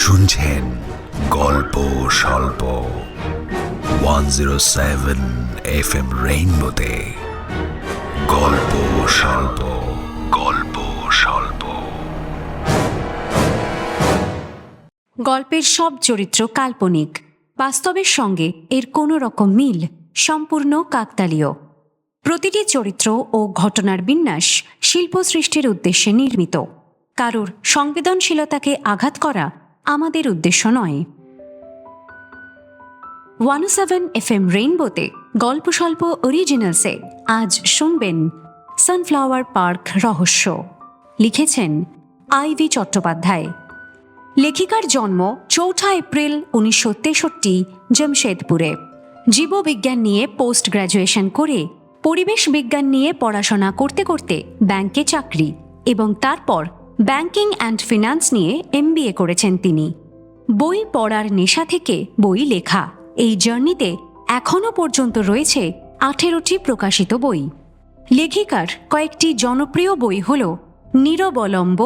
শুনছেন গল্প স্বল্প 107 FM রেইনবোতে। গল্প স্বল্প, গল্প স্বল্প। গল্পের সব চরিত্র কাল্পনিক, বাস্তবের সঙ্গে এর কোনো রকম মিল সম্পূর্ণ কাকতালীয়। প্রতিটি চরিত্র ও ঘটনার বিন্যাস শিল্প সৃষ্টির উদ্দেশ্যে নির্মিত। কারোর সংবেদনশীলতাকে আঘাত করা আমাদের উদ্দেশ্য নয়। 107 FM রেইনবোতে গল্প স্বল্প অরিজিনালসে আজ শুনবেন সানফ্লাওয়ার পার্ক রহস্য। লিখেছেন আইভি চট্টোপাধ্যায়। লেখিকার জন্ম 4 এপ্রিল 1963 জামশেদপুরে। জীববিজ্ঞান নিয়ে পোস্ট গ্র্যাজুয়েশন করে পরিবেশ বিজ্ঞান নিয়ে পড়াশোনা করতে করতে ব্যাংকে চাকরি এবং তারপর ব্যাংকিং অ্যান্ড ফিনান্স নিয়ে MBA করেছেন তিনি। বই পড়ার নেশা থেকে বই লেখা, এই জার্নিতে এখনও পর্যন্ত রয়েছে 18টি প্রকাশিত বই। লেখিকার কয়েকটি জনপ্রিয় বই হল নিরবলম্ব,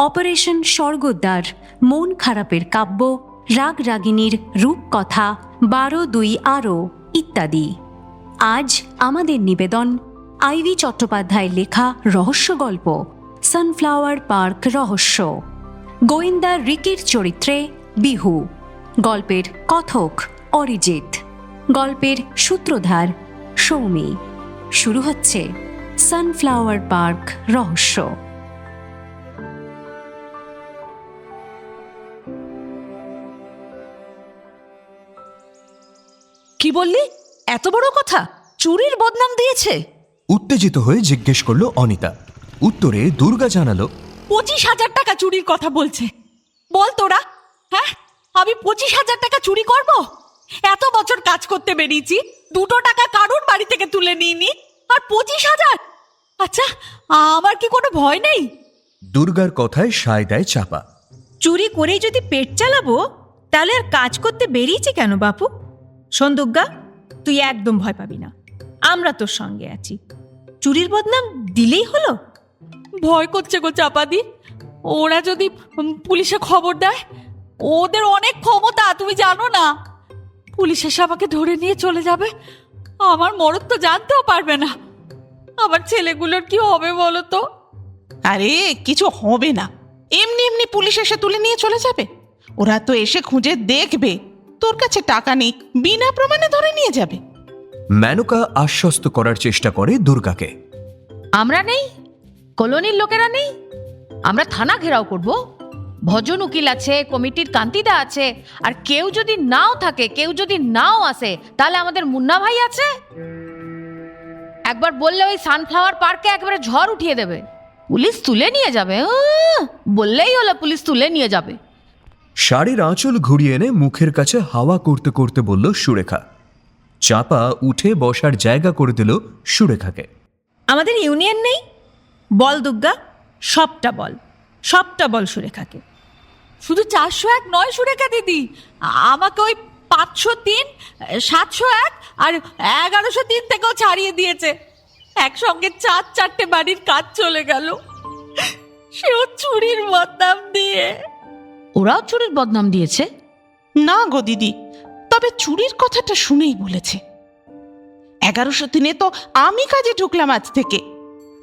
অপারেশন স্বর্গদ্বার, মন খারাপের কাব্য, রাগ রাগিনীর রূপকথা, 12-2 আরও ইত্যাদি। আজ আমাদের নিবেদন আইভি চট্টোপাধ্যায়ের লেখা রহস্য গল্প সানফ্লাওয়ার পার্ক রহস্য। গোয়েন্দা রিকির চরিত্রে বিহু, গল্পের কথক অরিজিৎ, গল্পের সূত্রধার সৌমি। শুরু হচ্ছে সানফ্লাওয়ার পার্ক রহস্য। কি বললি? এত বড় কথা? চুরির বদনাম দিয়েছে? উত্তেজিত হয়ে জিজ্ঞেস করলো অনিতা। উত্তরে দুর্গা জানালো, 25,000 টাকা চুরির কথা বলছে। বল তোরা, হ্যাঁ আমি 25,000 টাকা চুরি করব? এত বছর কাজ করতে বেরিয়েছি, 2 টাকা কারোর বাড়ি থেকে তুলে নিইনি, আর 25,000? আচ্ছা, আমার কি কোনো ভয় নেই? দুর্গার কথায় সায় দেয় চাপা। চুরি করেই যদি পেট চালাবো তাহলে আর কাজ করতে বেরিয়েছি কেন বাপু? শোন দুর্গা, তুই একদম ভয় পাবি না, আমরা তোর সঙ্গে আছি। চুরির বদনাম দিলেই হলো। ভয় করছে গো চাপাদি। ওরা যদি পুলিশে খবর দেয়, ওদের অনেক ক্ষমতা, তুমি জানো না। পুলিশ এসে আমাকে ধরে নিয়ে চলে যাবে, আমার মরদ তো জানতেও পারবে না। আমার ছেলেগুলোর কি হবে বলো তো? আরে কিছু হবে না, এমনি এমনি পুলিশ এসে তুলে নিয়ে চলে যাবে। ওরা তো এসে খুঁজে দেখবে তোর কাছে টাকা নেই, বিনা প্রমাণে ধরে নিয়ে যাবে। মেনকা আশ্বস্ত করার চেষ্টা করে দুর্গাকে। আমরা নেই, কলোনির লোকেরা নেই, আমরা থানা ঘেরাও করব। ভজন উকিল আছে, কমিটির কান্তিদা আছে, আর কেউ যদি নাও থাকে, কেউ যদি নাও আসে, তাহলে আমাদের মুন্না ভাই আছে। একবার বললে ওই সানফ্লাওয়ার পার্কে একেবারে ঝড় উঠিয়ে দেবে, পুলিশ তুলে নিয়ে যাবে। বললেই হলো পুলিশ তুলে নিয়ে যাবে। শাড়ির আঁচল ঘুরিয়ে এনে মুখের কাছে হাওয়া করতে করতে বলল সুরেখা। চাপা উঠে বসার জায়গা করে দিল সুরেখাকে। আমাদের ইউনিয়ন নেই? বল দুর্গা, সবটা বল, সবটা বল সুরেখাকে। শুধু 401 নয় সুরেখা দিদি, আমাকে ওই 503, 701 আর 1103 থেকেও ছাড়িয়ে দিয়েছে। একসঙ্গে 4-4টে বাড়ির কাজ চলে গেল, সেও চুরির বদনাম দিয়ে। ওরাও চুরির বদনাম দিয়েছে? না গো দিদি, তবে চুরির কথাটা শুনেই বলেছে। 1103-এ তো আমি কাজে ঢুকলাম আজ থেকে।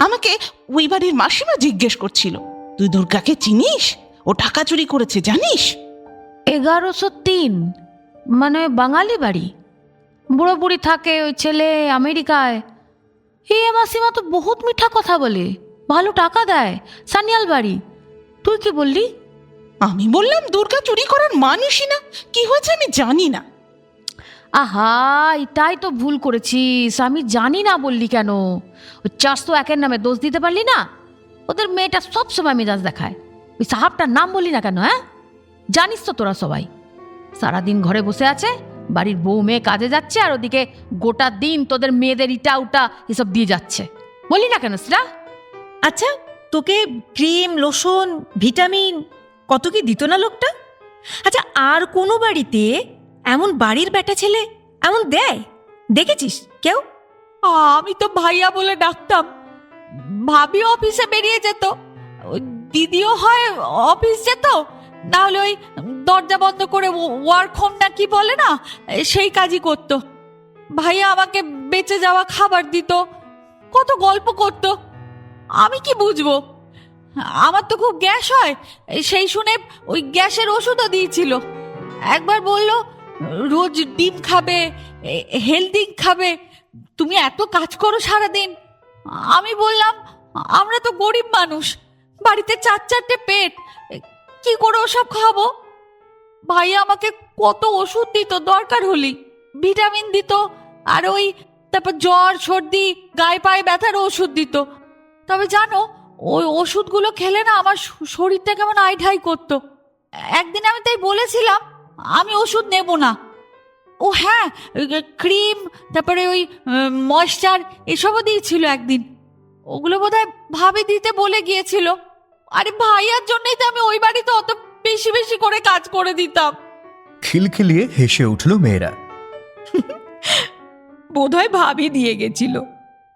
আমাকে ওই বাড়ির মাসিমা জিজ্ঞেস করছিল, তুই দুর্গাকে চিনিস? ও টাকা চুরি করেছে জানিস? 1103 মানে বাঙালি বাড়ি, বুড়ো বুড়ি থাকে, ওই ছেলে আমেরিকায়। মাসিমা তো বহুত মিঠা কথা বলে, ভালো টাকা দেয়, সানিয়াল বাড়ি। তুই কি বললি? আমি বললাম দুর্গা চুরি করার মানুষই না, কি হয়েছে আমি জানি না। আহা, এটাই তো ভুল করেছিস, আমি জানি না বললি কেন? ওই 401-এর নামে দোষ দিতে পারলি না? ওদের মেয়েটা সবসময় মেজাজ দেখায়, ওই সাহাবটার নাম বললি না কেন? হ্যাঁ, জানিস তো তোরা সবাই সারাদিন ঘরে বসে আছে, বাড়ির বউ মেয়ে কাজে যাচ্ছে, আর ওদিকে গোটা দিন তোদের মেয়েদের ইটা উটা এসব দিয়ে যাচ্ছে। বললি না কেন সেটা? আচ্ছা, তোকে ক্রিম, লোশন, ভিটামিন কত কি দিত না লোকটা? আচ্ছা, আর কোনো বাড়িতে এমন বাড়ির বেটা ছেলে এমন দেয় দেখেছিস কেউ? আমি তো ভাইয়া বলে ডাকতাম, ভাবি অফিসে বেরিয়ে যেত, দিদিও হয় অফিস যেত, না হলে ওই দরজা বন্ধ করে ওয়ার্ক হোম না কি বলে না, সেই কাজই করতো। ভাইয়া আমাকে বেঁচে যাওয়া খাবার দিত, কত গল্প করতো। আমি কি বুঝবো? আমার তো খুব গ্যাস হয়, সেই শুনে ওই গ্যাসের ওষুধও দিয়েছিল। একবার বলল রোজ ডিম খাবে, হেলদি খাবে, তুমি এত কাজ করো সারাদিন। আমি বললাম আমরা তো গরিব মানুষ, বাড়িতে 4-4টে পেট, কি করে ওসব খাবো? ভাইয়া আমাকে কত ওষুধ দিত দরকার হলি, ভিটামিন দিত, আর ওই তারপর জ্বর সর্দি গায়ে পায়ে ব্যথার ওষুধ দিত। তবে জানো, ওই ওষুধগুলো খেলে না আমার শরীরটা কেমন আইঢাই করতো। একদিন আমি তাই বলেছিলাম আমি ওষুধ নেব না। ও হ্যাঁ, ক্রিম তারপরে ওই ময়েশ্চার এসবও দিয়েছিল একদিন, ওগুলো বোধহয় ভাবে দিতে বলে গিয়েছিল। আরে ভাইয়ার জন্যই তো আমি ওই বাড়িতে অত বেশি বেশি করে কাজ করে দিতাম। খিলখিলিয়ে হেসে উঠল মেয়েরা। বোধহয় ভাবি দিয়ে গেছিল।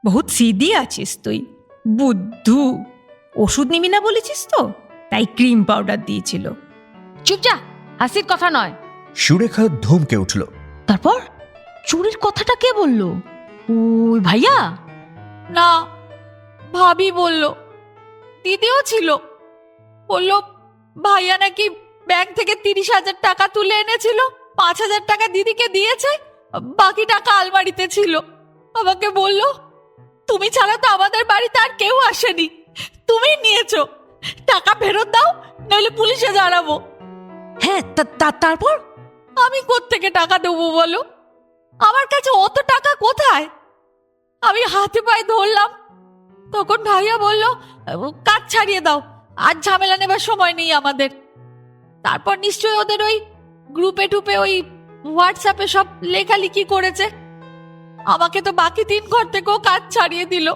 বহুত সিধি আছিস তুই, বুদ্ধু। ওষুধ নিবি না বলেছিস তো, তাই ক্রিম পাউডার দিয়েছিল। চুপ যা, হাসির কথা নয়। সুরেখা ধমকে উঠল। তারপর চুরির কথাটা কে বললো? ওই ভাইয়া? না, ভাবি বলল। দিদিও ছিল, বলল ভাইয়া নাকি ব্যাংক থেকে 30,000 টাকা তুলে এনেছিল, 5,000 টাকা দিদিকে দিয়েছে, বাকি টাকা আলমারিতে ছিল। আমাকে বলল তুমি ছাড়া তো আমাদের বাড়িতে আর কেউ আসেনি, তুমি নিয়েছো, টাকা ফেরত দাও নইলে পুলিশে জানাবো। হ্যাঁ, তারপর? আমি কোত্থেকে টাকা দেবো বলো? আমার কাছে অত টাকা কোথায়? আমি হাতে পায়ে ধরলাম, তখন ভাইয়া বলল কাজ ছাড়িয়ে দাও, আর ঝামেলা নেবার সময় নেই আমাদের। তারপর নিশ্চয়ই ওদের ওই গ্রুপে টুপে ওই হোয়াটসঅ্যাপে সব লেখালেখি করেছে। আমাকে তো বাকি 3 ঘর থেকেও কাজ ছাড়িয়ে দিল।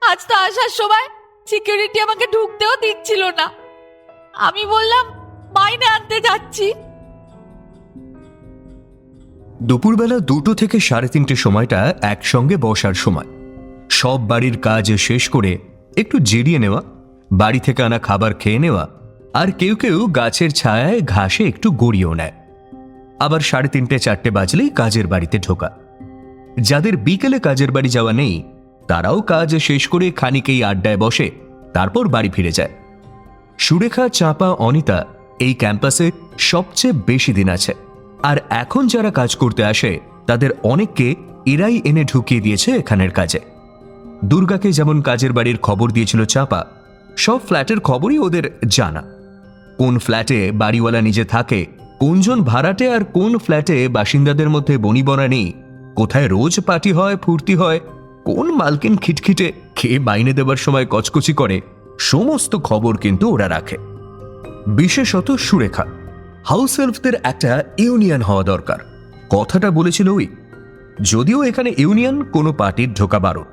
আজ তো আসার সময় সিকিউরিটি আমাকে ঢুকতেও দিচ্ছিল না। আমি বললাম মাইনে আনতে যাচ্ছি। দুপুরবেলা 2টো থেকে 3:30 সময়টা একসঙ্গে বসার সময়। সব বাড়ির কাজ শেষ করে একটু জিরিয়ে নেওয়া, বাড়ি থেকে আনা খাবার খেয়ে নেওয়া, আর কেউ কেউ গাছের ছায়ায় ঘাসে একটু গড়িয়েও নেয়। আবার 3:30-4টে বাজলেই কাজের বাড়িতে ঢোকা। যাদের বিকেলে কাজের বাড়ি যাওয়া নেই তারাও কাজ শেষ করে খানিকেই আড্ডায় বসে, তারপর বাড়ি ফিরে যায়। সুরেখা, চাপা, অনিতা এই ক্যাম্পাসে সবচেয়ে বেশি দিন আছে, আর এখন যারা কাজ করতে আসে তাদের অনেককে এরাই এনে ঢুকিয়ে দিয়েছে এখানের কাজে। দুর্গাকে যেমন কাজের বাড়ির খবর দিয়েছিল চাপা, সব ফ্ল্যাটের খবরই ওদের জানা। কোন ফ্ল্যাটে বাড়িওয়ালা নিজে থাকে, কোনজন ভাড়াটে, আর কোন ফ্ল্যাটে বাসিন্দাদের মধ্যে বনিবনা নেই, কোথায় রোজ পার্টি হয়, ফুর্তি হয়, কোন মালকিন খিটখিটে, খেয়ে বাইনে দেবার সময় কচকচি করে, সমস্ত খবর কিন্তু ওরা রাখে। বিশেষত সুরেখা। হাউস হেল্পদের একটা ইউনিয়ন হওয়া দরকার, কথাটা বলেছিল ওই। যদিও এখানে ইউনিয়ন কোনো পার্টির ঢোকা বারণ।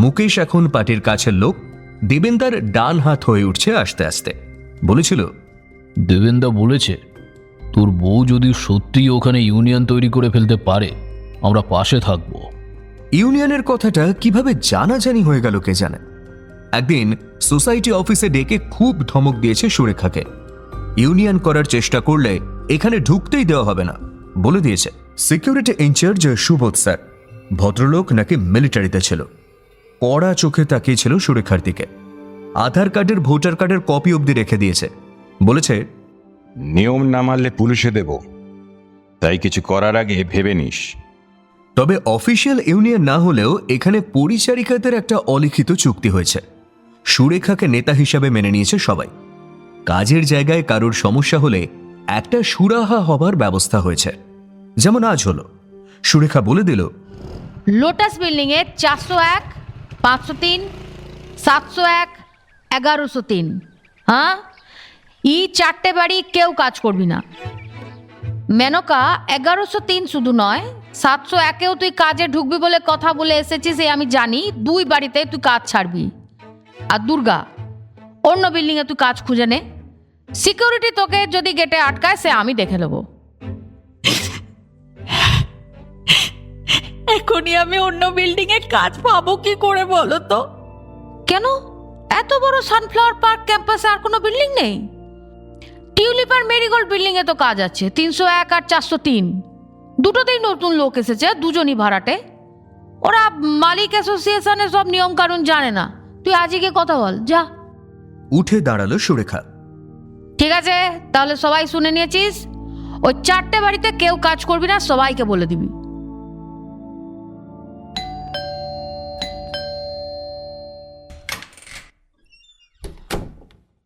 মুকেশ এখন পার্টির কাছের লোক, দেবেন্দার ডান হাত হয়ে উঠছে আস্তে আস্তে। বলেছিল, দেবেন্দা বলেছে তোর বউ যদি সত্যিই ওখানে ইউনিয়ন তৈরি করে ফেলতে পারে আমরা পাশে থাকবো। ইউনিয়নের কথাটা কিভাবে জানাজানি হয়ে গেল কে জানে। একদিন সোসাইটি অফিসে ডেকে খুব ধমক দিয়েছে সুরেখাকে। ইউনিয়ন করার চেষ্টা করলে এখানে ঢুকতেই দেওয়া হবে না বলে দিয়েছে। সিকিউরিটি ইনচার্জ সুবোধ স্যার, ভদ্রলোক নাকি মিলিটারিতে ছিল, কড়া চোখে তাকিয়েছিল সুরেখার দিকে। আধার কার্ডের, ভোটার কার্ডের কপি অবধি রেখে দিয়েছে। বলেছে, নিয়ম না মানলে পুলিশে দেব, তাই কিছু করার আগে ভেবে নিস। তবে অফিসিয়াল ইউনিয়ন না হলেও এখানে পরিচারিকাদের একটা অলিখিত চুক্তি হয়েছে। সুরেখাকে নেতা হিসাবে মেনে নিয়েছে সবাই। কাজের জায়গায় কারোর সমস্যা হলে একটা সুরাহা হবার ব্যবস্থা হয়েছে। যেমন আজ হলো, সুরেখা বলে দিল, লোটাস বিল্ডিংয়ে 401, 503, 701, 1103, হ্যাঁ, এই 4টে বাড়ি কেউ কাজ করবি না। মেনকা 1103 শুধু নয়, 701-এও তুই কাজে ঢুকবি বলে কথা বলে এসেছিস, আমি জানি। 2 বাড়িতে তুই কাজ ছাড়বি। আর দুর্গা, অন্য বিল্ডিংয়ে তুই কাজ খুঁজে নে। সিকিউরিটি তোকে যদি গেটে আটকায় সে আমি দেখে নেবো। এখনই আমি অন্য বিল্ডিং এ কাজ পাবো কি করে বলো তো? কেন, এত বড় সানফ্লাওয়ার পার্ক ক্যাম্পাসে আর কোনো বিল্ডিং নেই? টিউলিপ আর মেরিগোল্ড বিল্ডিং এ তো কাজ আছে 301 আর 403, দুটোতেই নতুন লোক এসেছে, দুজনই ভাড়াটে। ওরা মালিক অ্যাসোসিয়েশনের সব নিয়ম কানুন জানে না। তুই আজই গিয়ে কথা বল, যা। উঠে দাঁড়ালো সুরেখা। ঠিক আছে, তাহলে সবাই শুনে নিয়েছিস, ওই 4টে বাড়িতে কেউ কাজ করবি না, সবাইকে বলে দিবি।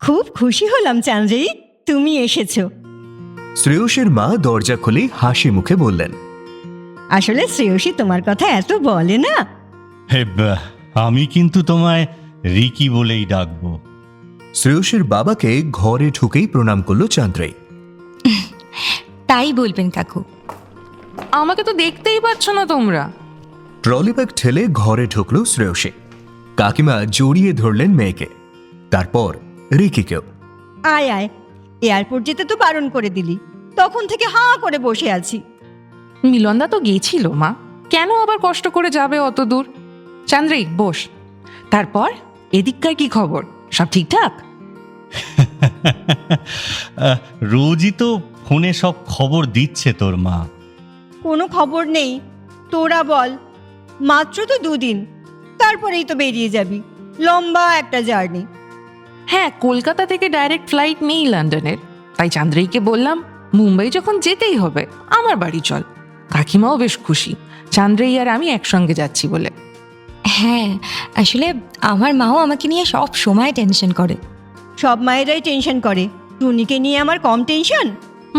খুব খুশি হলাম চান্দ্রেই তুমি এসেছো। শ্রেয়সীর মা দরজা খুলে হাসি মুখে বললেন, আসলে শ্রেয়সী তোমার কথা এত বলে না। হে বাহ, আমি কিন্তু তোমায় রিকি বলেই ডাকবো। শ্রেয়সীর বাবাকে ঘরে ঢুকেই প্রণাম করলো চান্দ্রাই। তাই বলবেন কাকু। আমাকে তো দেখতেই পাচ্ছ না তোমরা। ট্রলি ব্যাগ ঠেলে ঘরে ঢুকলো শ্রেয়সী। কাকিমা জড়িয়ে ধরলেন মেয়েকে, তারপর রিকিকেও। আয় আয়, এয়ারপোর্ট যেতে তো বারণ করে দিলি, তখন থেকে হাঁ করে বসে আছি। মিলনদা তো গেছিল মা, কেন আবার কষ্ট করে যাবে অত দূর? চান্দ্রিক বস। তারপর এদিককার কি খবর, সব ঠিকঠাক? রোজই তো ফোনে সব খবর দিচ্ছে তোর মা। কোনো খবর নেই, তোরা বল। মাত্র তো 2 দিন, তারপরেই তো বেরিয়ে যাবি, লম্বা একটা জার্নি। হ্যাঁ, কলকাতা থেকে ডাইরেক্ট ফ্লাইট নেই লন্ডনের, তাই চান্দ্রিককে বললাম মুম্বাই যখন যেতেই হবে আমার বাড়ি চল। কাকিমাও বেশ খুশি, চান্দ্রাই আর আমি একসঙ্গে যাচ্ছি বলে। হ্যাঁ, আসলে আমার মাও আমাকে নিয়ে সব সময় টেনশন করে। সব মায়েরাই টেনশন করে, টুনিকে নিয়ে আমার কম টেনশন?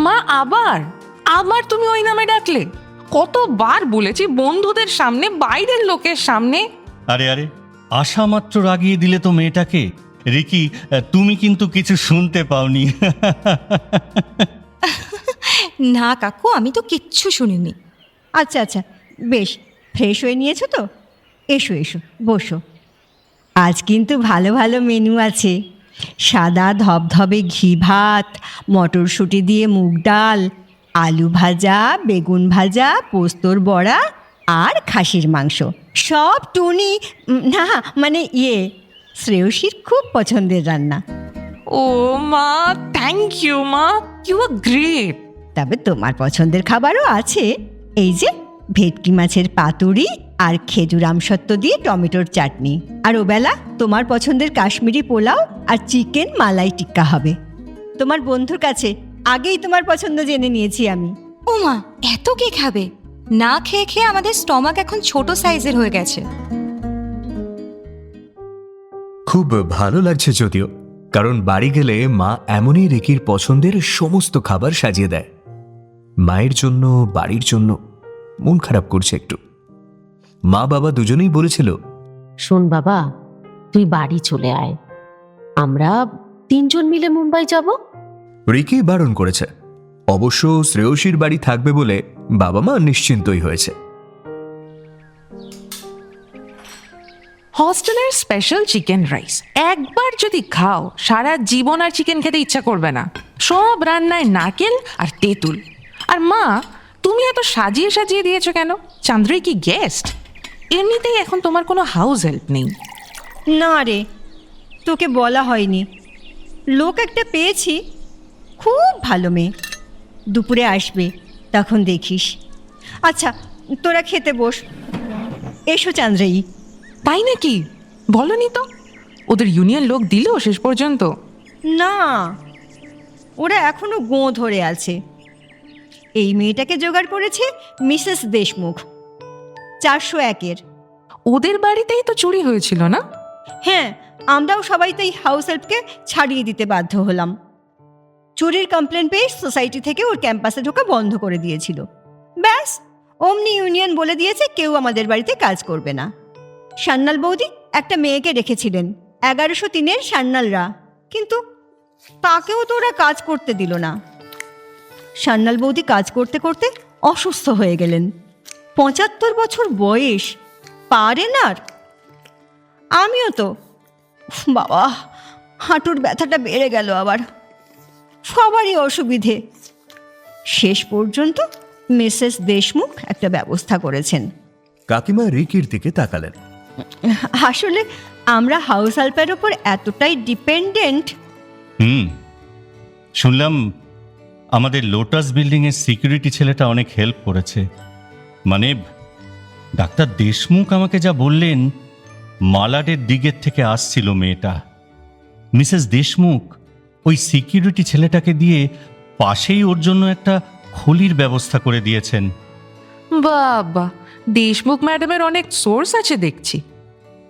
মা আবার আবার তুমি ওই নামে ডাকলে? কতবার বলেছি বন্ধুদের সামনে, বাইরের লোকের সামনে। আরে আরে, আশা মাত্র রাগিয়ে দিলে তো মেয়েটাকে। রিকি, তুমি কিন্তু কিছু শুনতে পাওনি। না কাকু, আমি তো কিচ্ছু শুনিনি। আচ্ছা আচ্ছা, বেশ, ফ্রেশ হয়ে নিয়েছো তো? এসো এসো, বসো। আজ কিন্তু ভালো ভালো মেনু আছে। সাদা ধবধবে ঘি ভাত, মটরশুঁটি দিয়ে মুগ ডাল, আলু ভাজা, বেগুন ভাজা, পোস্তর বড়া আর খাসির মাংস। সব টুনি, না মানে শ্রেয়সীর খুব পছন্দের রান্না। ও মা, থ্যাংক ইউ মা, ইউ আর গ্রেট। তবে তোমার পছন্দের খাবারও আছে, এই যে ভেটকি মাছের পাতুরি আর খেজুর আমসত্ত্ব দিয়ে টমেটোর চাটনি। আর ওবেলা তোমার পছন্দের কাশ্মীরি পোলাও আর চিকেন মালাই টিক্কা হবে। তোমার বন্ধুর কাছে আগেই তোমার পছন্দ জেনে নিয়েছি আমি। ও মা, এত কে খাবে? না খেয়ে খেয়ে আমাদের স্টমাক এখন ছোট সাইজের হয়ে গেছে। খুব ভালো লাগছে যদিও, কারণ বাড়ি গেলে মা এমনই রিকির পছন্দের সমস্ত খাবার সাজিয়ে দেয়। মায়ের জন্য, বাড়ির জন্য। মন খারাপ করছে একটু। মা বাবা দুজনেই বলেছিল, শোন বাবা, তুই বাড়ি চলে আয়, আমরা 3 জন মিলে মুম্বাই যাব। রিকি বারণ করেছে। অবশ্য শ্রেয়সীর বাড়ি থাকবে বলে বাবা মা নিশ্চিন্তই হয়েছে। হস্টেলের স্পেশাল চিকেন রাইস একবার যদি খাও, সারা জীবন আর চিকেন খেতে ইচ্ছা করবে না। সব রান্নায় নারকেল আর তেঁতুল। আর মা, তুমি এত সাজিয়ে সাজিয়ে দিয়েছো কেন? চান্দ্রই কি গেস্ট? এমনিতেই এখন তোমার কোনো হাউস হেল্প নেই। না রে, তোকে বলা হয়নি। লোক একটা পেয়েছি, খুব ভালো মেয়ে। দুপুরে আসবে, তখন দেখিস। আচ্ছা, তোরা খেতে বস। এসো চান্দ্রাই। তাই নাকি? বলনি তো। ওদের ইউনিয়ন লোক দিল শেষ পর্যন্ত? না, ওরা এখনো গোঁ ধরে আছে। এই মেয়েটাকে জোগাড় করেছে মিসেস দেশমুখ, 401-এর। ওদের বাড়িতেই তো চুরি হয়েছিল না? হ্যাঁ, আমরাও সবাই তাই হাউস হেল্পকে ছাড়িয়ে দিতে বাধ্য হলাম। চুরির কমপ্লেন পেয়ে সোসাইটি থেকে ওর ক্যাম্পাসে ঢোকা বন্ধ করে দিয়েছিল। ব্যাস, অমনি ইউনিয়ন বলে দিয়েছে কেউ আমাদের বাড়িতে কাজ করবে না। সান্নাল বৌদি একটা মেয়েকে রেখেছিলেন, 1103-এর সান্নালরা, কিন্তু তাকেও তো ওরা কাজ করতে দিল না। সান্নাল বৌদি কাজ করতে করতে অসুস্থ হয়ে গেলেন। 75 বছর বয়স, পারেন আর। আমিও তো, বাবা, হাঁটুর ব্যথাটা বেড়ে গেল আবার। সবারই অসুবিধে। শেষ পর্যন্ত মিসেস দেশমুখ একটা ব্যবস্থা করেছেন। কাকিমা রিকির দিকে তাকালেন। আসলে আমরা হাউস হেল্পের ওপর এতটাই ডিপেন্ডেন্ট। শুনলাম আমাদের লোটাস বিল্ডিংয়ের সিকিউরিটি ছেলেটা অনেক হেল্প করেছে। মানে ডাক্তার দেশমুখ আমাকে যা বললেন, মালাডের দিকের থেকে আসছিল মেয়েটা। মিসেস দেশমুখ ওই সিকিউরিটি ছেলেটাকে দিয়ে পাশেই ওর জন্য একটা খলির ব্যবস্থা করে দিয়েছেন। বাবা, দেশমুখ ম্যাডামের অনেক সোর্স আছে দেখছি।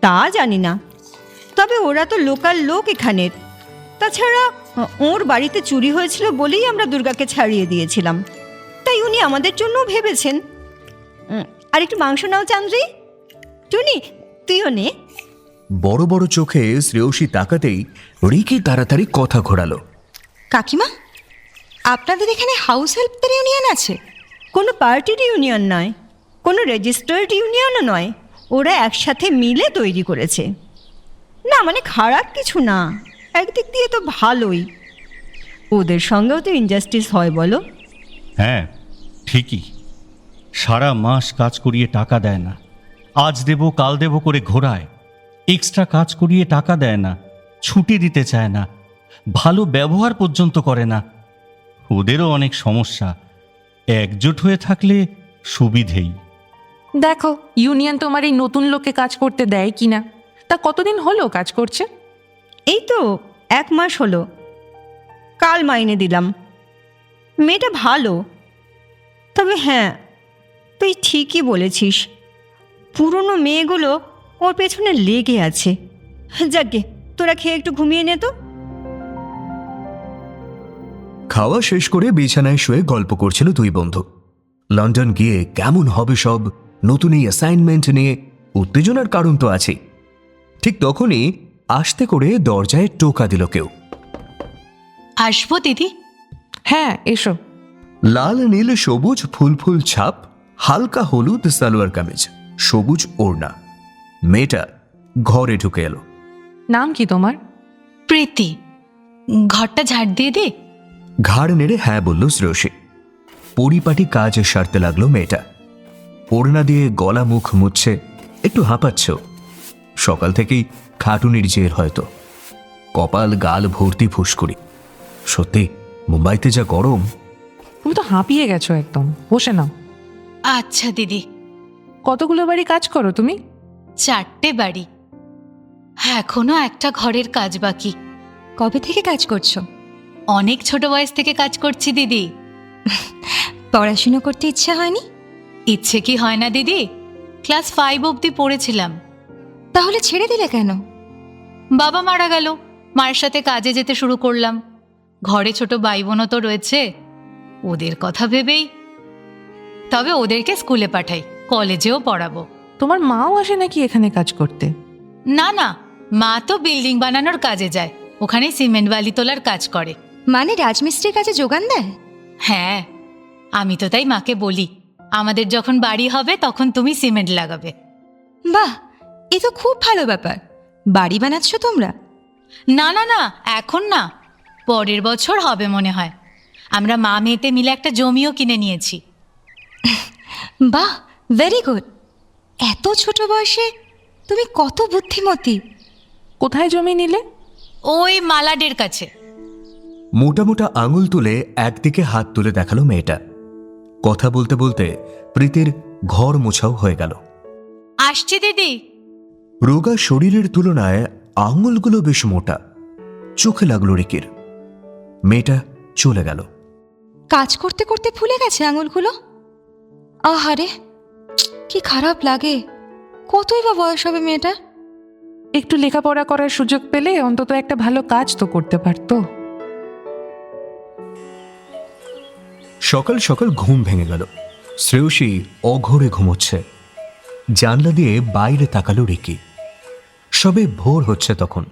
তা জানি না, তবে ওরা তো লোকাল লোক এখানের। তাছাড়া ওর বাড়িতে চুরি হয়েছিল বলেই আমরা দুর্গাকে ছাড়িয়ে দিয়েছিলাম, তাই উনি আমাদের জন্য ভেবেছেন। আর একটু মাংস নাও চান্দ্রি। টুনি, তুইও নে। বড় বড় চোখে শ্রেয়সী তাকাতেই রিকি তাড়াতাড়ি কথা ঘোরালো। কাকিমা, আপনাদের এখানে হাউস হেল্পদের ইউনিয়ন আছে? কোনো পার্টির ইউনিয়ন নয়, কোনো রেজিস্টার্ড ইউনিয়নও নয়, ওরা একসাথে মিলে তৈরি করেছে। না মানে খারাপ কিছু না, একদিক দিয়ে তো ভালোই। ওদের সঙ্গেও তো ইনজাস্টিস হয় বলো। হ্যাঁ ঠিকই, সারা মাস কাজ করিয়ে টাকা দেয় না, আজ দেব কাল দেব করে ঘোরায়। এক্সট্রা কাজ করিয়ে টাকা দেয় না, ছুটি দিতে চায় না, ভালো ব্যবহার পর্যন্ত করে না। ওদেরও অনেক সমস্যা, একজোট হয়ে থাকলে সুবিধেই। দেখো, ইউনিয়ন তোমার এই নতুন লোককে কাজ করতে দেয় কিনা। তা কতদিন হলো কাজ করছে? এই তো 1 মাস হলো, কাল মাইনে দিলাম। মেয়েটা ভালো, তবে হ্যাঁ তুই ঠিকই বলেছিস, পুরনো মেয়েগুলো ওর পেছনে লেগে আছে। যাকে তোরা খেয়ে একটু ঘুমিয়ে নে তো। খাওয়া শেষ করে বিছানায় শুয়ে গল্প করছিল দুই বন্ধু। লন্ডন গিয়ে কেমন হবে সব, নতুন এই অ্যাসাইনমেন্ট নিয়ে উত্তেজনার কারণ তো আছেই। ঠিক তখনই আস্তে করে দরজায় টোকা দিল কেউ। আসবো দিদি? হ্যাঁ, এসো। লাল নীল সবুজ ফুল ফুল ছাপ, হালকা হলুদ সালোয়ার কামিজ, সবুজ ওড়না। মেয়েটা ঘরে ঢুকে এলো। নাম কি তোমার? প্রীতি। ঘরটা ঝাড় দিয়ে দে। ঘাড় নেড়ে হ্যাঁ বলল শ্রেয়সী। পরিপাটি কাজ সারতে লাগলো মেয়েটা। ওড়না দিয়ে গলা মুখ মুছছে, একটু হাঁপাচ্ছ। সকাল থেকেই খাটুনির জের হয়তো। কপাল গাল ভর্তি ফুসকুড়ি। সত্যি মুম্বাইতে যা গরম। তুমি তো হাঁপিয়ে গেছো একদম, বসে নাও। আচ্ছা দিদি। কতগুলো বাড়ি কাজ করো তুমি? 4টে বাড়ি, এখনো একটা ঘরের কাজ বাকি। কবে থেকে কাজ করছো? অনেক ছোট বয়স থেকে কাজ করছি দিদি। পড়াশুনো করতে ইচ্ছা হয়নি? ইচ্ছে কি হয় না দিদি, ক্লাস 5 অবধি পড়েছিলাম। তাহলে ছেড়ে দিলে কেন? বাবা মারা গেল, মায়ের সাথে কাজে যেতে শুরু করলাম। ঘরে ছোট ভাই বোনও তো রয়েছে, ওদের কথা ভেবেই। তবে ওদেরকে স্কুলে পাঠাই, কলেজেও পড়াবো। তোমার মাও আসে নাকি এখানে কাজ করতে? না না, মা তো বিল্ডিং বানানোর কাজে যায়, ওখানে সিমেন্ট বালি তোলার কাজ করে। মানে রাজমিস্ত্রির কাজে যোগান দেয়? হ্যাঁ, আমি তো তাই মাকে বলি, আমাদের যখন বাড়ি হবে তখন তুমি সিমেন্ট লাগাবে। বাহ, এ তো খুব ভালো ব্যাপার। বাড়ি বানাচ্ছ তোমরা? না না না, এখন না, পরের বছর হবে মনে হয়। আমরা মা মেয়েতে মিলে একটা জমিও কিনে নিয়েছি। বাহ, ভেরি গুড। এত ছোট বয়সে তুমি কত বুদ্ধিমতী। কোথায় জমি নিলে? ওই মালাডের কাছে। মোটা মোটা আঙুল তুলে একদিকে হাত তুলে দেখালো মেয়েটা। কথা বলতে বলতে প্রীতির ঘর মোছাও হয়ে গেল। আসছি দিদি। রোগা শরীরের তুলনায় আঙুলগুলো বেশ মোটা। চোখে লাগলো রিকির। মেয়েটা চলে গেল। কাজ করতে করতে ফুলে গেছে আঙুলগুলো। আহারে, কি খারাপ লাগে। কতই বা বয়স হবে মেয়েটা? একটু লেখাপড়া করার সুযোগ পেলে অন্তত একটা ভালো কাজ তো করতে পারতো। সকাল সকাল ঘুম ভেঙে গেল। শ্রেয়সী অঘরে ঘুমোচ্ছে। জানলা দিয়ে বাইরে তাকালো রিকি। সবে ভোর হচ্ছে তখন।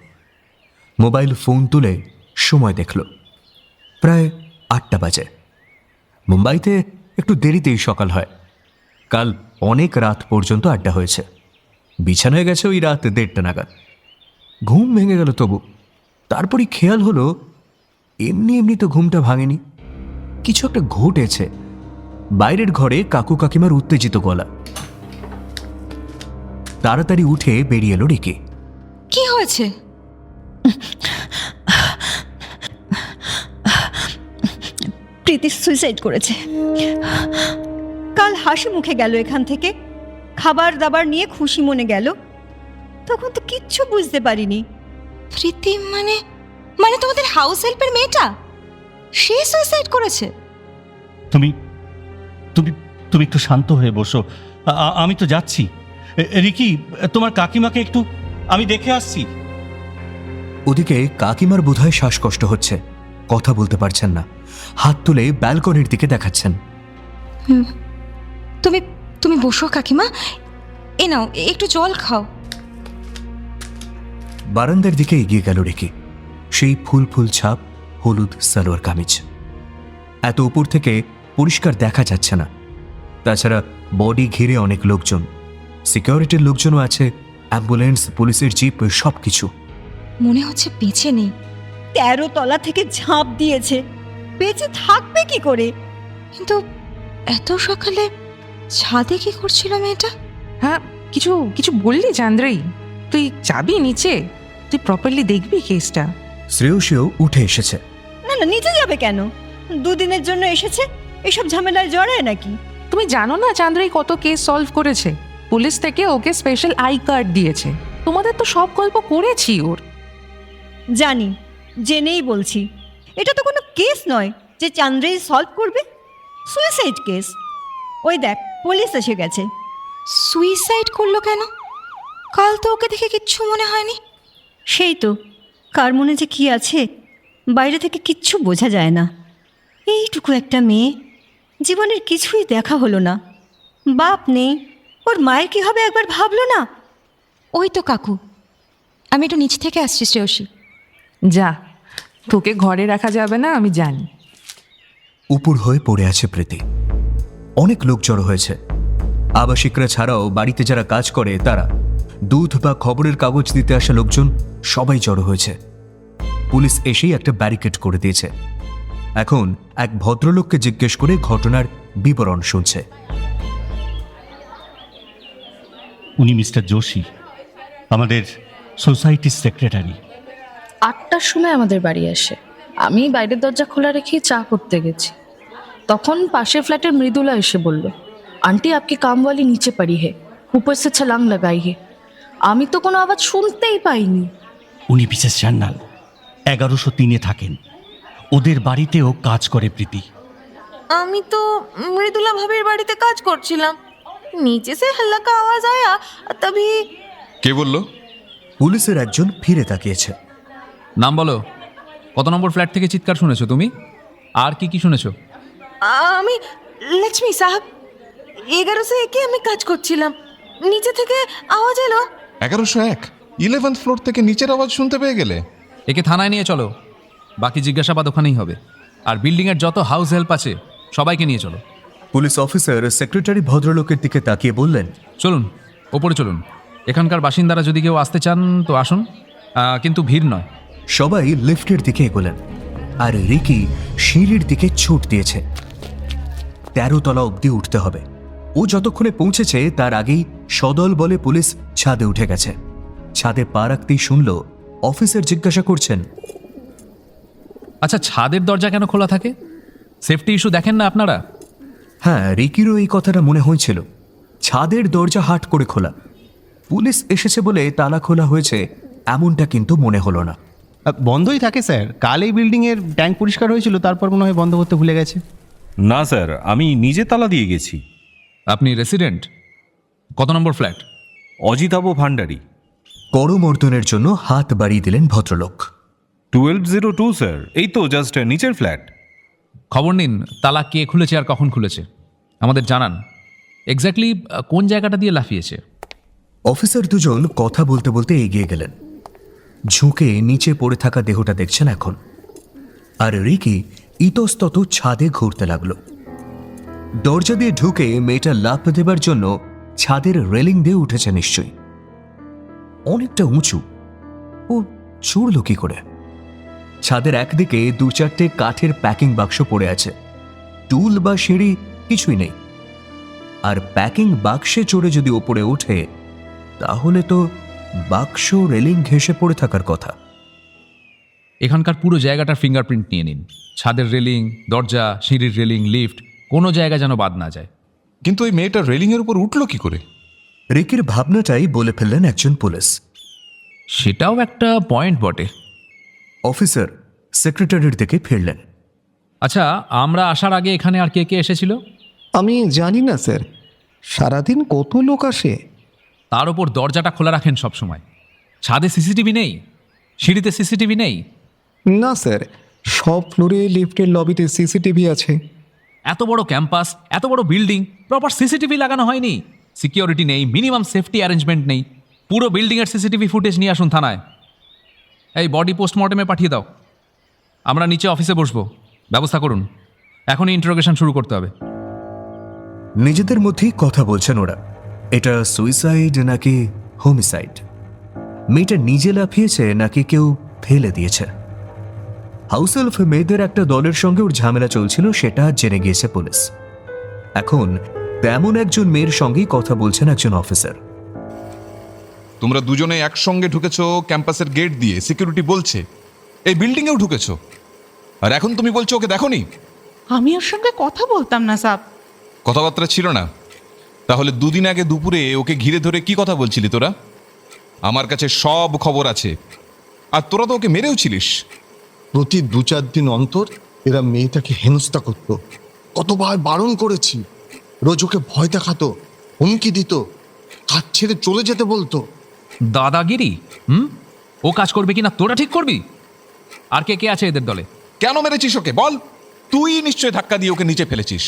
মোবাইল ফোন তুলে সময় দেখল, প্রায় 8টা বাজে। মুম্বাইতে একটু দেরিতেই সকাল হয়। কাল অনেক রাত পর্যন্ত আড্ডা হয়েছে। বিছানায় গেছে ওই রাত 1:30টা নাগাদ। ঘুম ভেঙে গেল তবু। তারপরই খেয়াল হলো এমনি এমনি তো ঘুমটা ভাঙেনি, কিছু একটা ঘটেছে। বাইরের ঘরে কাকু কাকিমার উত্তেজিত গলা। তাড়াতাড়ি উঠে বেরিয়ে এলো রিকি। কি হয়েছে? প্রীতি সুইসাইড করেছে। কাল হাসি মুখে গেল এখান থেকে, খাবার দাবার নিয়ে খুশি মনে গেল, তখন তো কিচ্ছু বুঝতে পারিনি। প্রীতি মানে মানে তোমাদের হাউস হেল্পের মেয়েটা, সে সুইসাইড করেছে? তুমি তুমি তুমি একটু শান্ত হয়ে বসো, আমি তো যাচ্ছি। রিকি, তোমার কাকিমাকে একটু আমি দেখে আসছি। ওদিকে কাকিমার বোধহয় শ্বাসকষ্ট হচ্ছে, কথা বলতে পারছেন না, হাত তুলে ব্যালকনির দিকে দেখাচ্ছেন। তুমি তুমি বসো কাকিমা, এ নাও একটু জল খাও। বারান্দার দিকে এগিয়ে গেল রেখে, সেই ফুল ফুল ছাপ, হলুদ সালোয়ার কামিজ। এত উপর থেকে পরিষ্কার দেখা যাচ্ছে না, তাছাড়া বডি ঘিরে অনেক লোকজন, সিকিউরিটির লোকজনও আছে, অ্যাম্বুলেন্স, পুলিশের জিপ, সব কিছু। মনে হচ্ছে বেঁচে নেই। 13 তলা থেকে ঝাঁপ দিয়েছে, বেঁচে থাকবে কি করে? কিন্তু এত সকালে ছাদে কি করছিল মেয়েটা? হ্যাঁ, কিছু কিছু বললি চান্দ্রাই? তুই যাবি নিচে? তুই প্রপারলি দেখবি কেসটা? শ্রেয়সীও উঠে এসেছে। না না, নিচে যাবে কেন? 2 দিনের জন্য এসেছে, এসব ঝামেলায় জড়ায় নাকি? তুমি জানো না চান্দ্রাই কত কেস সলভ করেছে? পুলিশ থেকে ওকে স্পেশাল আই কার্ড দিয়েছে। তোমাদের তো সব গল্প করেছি ওর। জানি, জেনেই বলছি, এটা তো কোনো কেস নয় যে চান্দ্রেই সলভ করবে। Suicide case. ওই দেখ, পুলিশ এসে গেছে। সুইসাইড করলো কেন? কাল তো ওকে দেখে কিচ্ছু মনে হয়নি। সেই তো, কার মনে যে কি আছে বাইরে থেকে কিচ্ছু বোঝা যায় না। এইটুকু একটা মেয়ে, জীবনের কিছুই দেখা হলো না, বাপ নেই, ওর মায়ের কি হবে একবার ভাবলো না? ওই তো কাকু, আমি একটু নিচ থেকে আসছি শ্রেয়সী। যা, তোকে ঘরে রাখা যাবে না, আমি জানি। উপর হয়ে পড়ে আছে প্রীতি। অনেক লোক জড়ো হয়েছে, আবাসিকরা ছাড়াও বাড়িতে যারা কাজ করে তারা, দুধ বা খবরের কাগজ দিতে আসা লোকজন, সবাই জড়ো হয়েছে। পুলিশ এসেই একটা ব্যারিকেড করে দিয়েছে। এখন এক ভদ্রলোককে জিজ্ঞেস করে ঘটনার বিবরণ শুনছে। উনি মিস্টার যোশী, আমাদের সোসাইটির সেক্রেটারি। 8টার সময় আমাদের বাড়ি আসে। আমি বাইরের দরজা খোলা রেখে চা করতে গেছি, তখন পাশের ফ্ল্যাটের মৃদুলা এসে বলল, আন্টি আপকি কামওয়ালি নিচে পড়ি হে, উপর সে ছলাং লাগাই হে। আমি তো কোনো আওয়াজ শুনতেই পাইনি। উনি বিশেষ জান্নাল 1103-এ থাকেন, ওদের বাড়িতেও কাজ করে প্রীতি। আমি তো মৃদুলা ভাবির বাড়িতে কাজ করছিলাম, নিচে সে হাল্কা আওয়াজ আয়া, তবে। কে বললো? পুলিশের একজন ফিরে তাকিয়েছে। নাম বলো, কত নম্বর ফ্ল্যাট থেকে চিৎকার শুনেছো তুমি? আর কি কি শুনেছো? আমি লক্ষ্মী সাহেব, 1101-এ আমি কাজ করছিলাম, নিচে থেকে আওয়াজ এলো। 1101 11th ফ্লোর থেকে নিচের আওয়াজ শুনতে পেয়ে গেলে? একে থানায় নিয়ে চলো, বাকি জিজ্ঞাসাবাদ ওখানেই হবে। আর বিল্ডিংয়ের যত হাউস হেল্প আছে সবাইকে নিয়ে চলো। পুলিশ অফিসার সেক্রেটারি ভদ্রলোকের দিকে তাকিয়ে বললেন, চলুন ওপরে চলুন, এখানকার বাসিন্দারা যদি কেউ আসতে চান তো আসুন, কিন্তু ভিড় নয়। সবাই লিফটের দিকে এগোলেন, আর রিকি সিঁড়ির দিকে ছুট দিয়েছে। 13 তলা অবধি উঠতে হবে। ও যতক্ষণে পৌঁছেছে তার আগেই সদল বলে পুলিশ ছাদে উঠে গেছে। ছাদে পা রাখতেই শুনল অফিসার জিজ্ঞাসা করছেন, আচ্ছা ছাদের দরজা কেন খোলা থাকে? সেফটি ইস্যু দেখেন না আপনারা? হ্যাঁ, রিকিরও এই কথাটা মনে হয়েছিল। ছাদের দরজা হাট করে খোলা, পুলিশ এসেছে বলে তালা খোলা হয়েছে এমনটা কিন্তু মনে হলো না। বন্ধই থাকে স্যার, কাল এই বিল্ডিংয়ের ট্যাঙ্ক পরিষ্কার হয়েছিল, তারপর মনে হয় বন্ধ করতে ভুলে গেছে। না স্যার, আমি নিজে তালা দিয়ে গেছি। আপনি রেসিডেন্ট? কত নম্বর ফ্ল্যাট? অজিতাভ ভান্ডারী। করমর্দনের জন্য হাত বাড়িয়ে দিলেন ভদ্রলোক। 1202 স্যার, এই তো জাস্ট নিচের ফ্ল্যাট। খবর নিন, তালা কে খুলেছে আর কখন খুলেছে, আমাদের জানান। এক্স্যাক্টলি কোন জায়গাটা দিয়ে লাফিয়েছে? অফিসার দুজন কথা বলতে বলতে এগিয়ে গেলেন। ঝুঁকে নিচে পড়ে থাকা দেহটা দেখছেন এখন। আর রিকি ইতস্তত ছাদে ঘুরতে লাগলো। দরজা দিয়ে ঢুকে মেয়েটা লাফ দেবার জন্য ছাদের রেলিং দিয়ে উঠেছে নিশ্চয়ই। অনেকটা উঁচু, ও চড়ল কি করে? ছাদের একদিকে 2-4টে কাঠের প্যাকিং বাক্স পড়ে আছে, টুল বা সিঁড়ি কিছুই নেই। আর প্যাকিং বাক্সে চড়ে যদি ওপরে ওঠে তাহলে তো বাক্স রেলিং ঘেঁষে পড়ে থাকার কথা। এখানকার পুরো জায়গাটার ফিঙ্গারপ্রিন্ট নিয়ে নিন, ছাদের রেলিং, দরজা, সিঁড়ির রেলিং, লিফট, কোনো জায়গা যেন বাদ না যায়। কিন্তু ওই মেয়েটা রেলিংয়ের উপর উঠলো কি করে? রিকির ভাবনাটাই বলে ফেললেন একজন পুলিশ। সেটাও একটা পয়েন্ট বটে। অফিসার সেক্রেটারির দিকে ফিরলেন। আচ্ছা, আমরা আসার আগে এখানে আর কে কে এসেছিল? আমি জানি না স্যার, সারাদিন কত লোক আসে। তার ওপর দরজাটা খোলা রাখেন সব সময়। ছাদে সিসিটিভি নেই, সিঁড়িতে সিসিটিভি নেই? না স্যার, সব ফ্লোরে লিফটের লবিতে সিসিটিভি আছে। এত বড় ক্যাম্পাস, এত বড় বিল্ডিং, প্রপার সিসিটিভি লাগানো হয়নি। সিকিউরিটি নেই, মিনিমাম সেফটি অ্যারেঞ্জমেন্ট নেই। পুরো বিল্ডিংয়ের সিসিটিভি ফুটেজ নিয়ে আসুন থানায়। এই বডি পোস্টমর্টেমে পাঠিয়ে দাও। আমরা নিচে অফিসে বসবো, ব্যবস্থা করুন। এখনই ইন্টারোগেশন শুরু করতে হবে। নিজেদের মধ্যেই কথা বলছেন ওরা, এটা সুইসাইড নাকি হোমিসাইড। মেয়েটা নিজে লাফিয়েছে নাকি কেউ ফেলে দিয়েছে। হাউস হেল্প মেয়েদের একটা দলের সঙ্গে ওর ঝামেলা চলছিল, সেটা জেনে গিয়েছে পুলিশ। এখন তেমন একজন মেয়ের সঙ্গেই কথা বলছেন একজন অফিসার। তোমরা দুজনে একসঙ্গে ঢুকেছো ক্যাম্পাসের গেট দিয়ে, সিকিউরিটি বলছে। এই বিল্ডিংয়েও ঢুকেছো, আর এখন তুমি বলছো ওকে দেখোনি? আমি ওর সঙ্গে কথা বলতাম না সাব। কথাবার্তা ছিল না? তাহলে দুদিন আগে দুপুরে ওকে ঘিরে ধরে কি কথা বলছিলি তোরা? আমার কাছে সব খবর আছে। আর তোরা তো ওকে মেরেও ছিলিস। প্রতি 2-4 দিন অন্তর এরা মেয়েটাকে হেনস্থা করত, কতবার বারণ করেছি। রোজ ওকে ভয় দেখাতো, হুমকি দিত, কাজ ছেড়ে চলে যেতে বলতো। দাদাগিরি? ও কাজ করবে কিনা তোরা ঠিক করবি। আর কে কে আছে এদের দলে? কেন মেরেছিস ওকে বল? তুই নিশ্চয়ই ধাক্কা দিয়ে ওকে নিচে ফেলেছিস।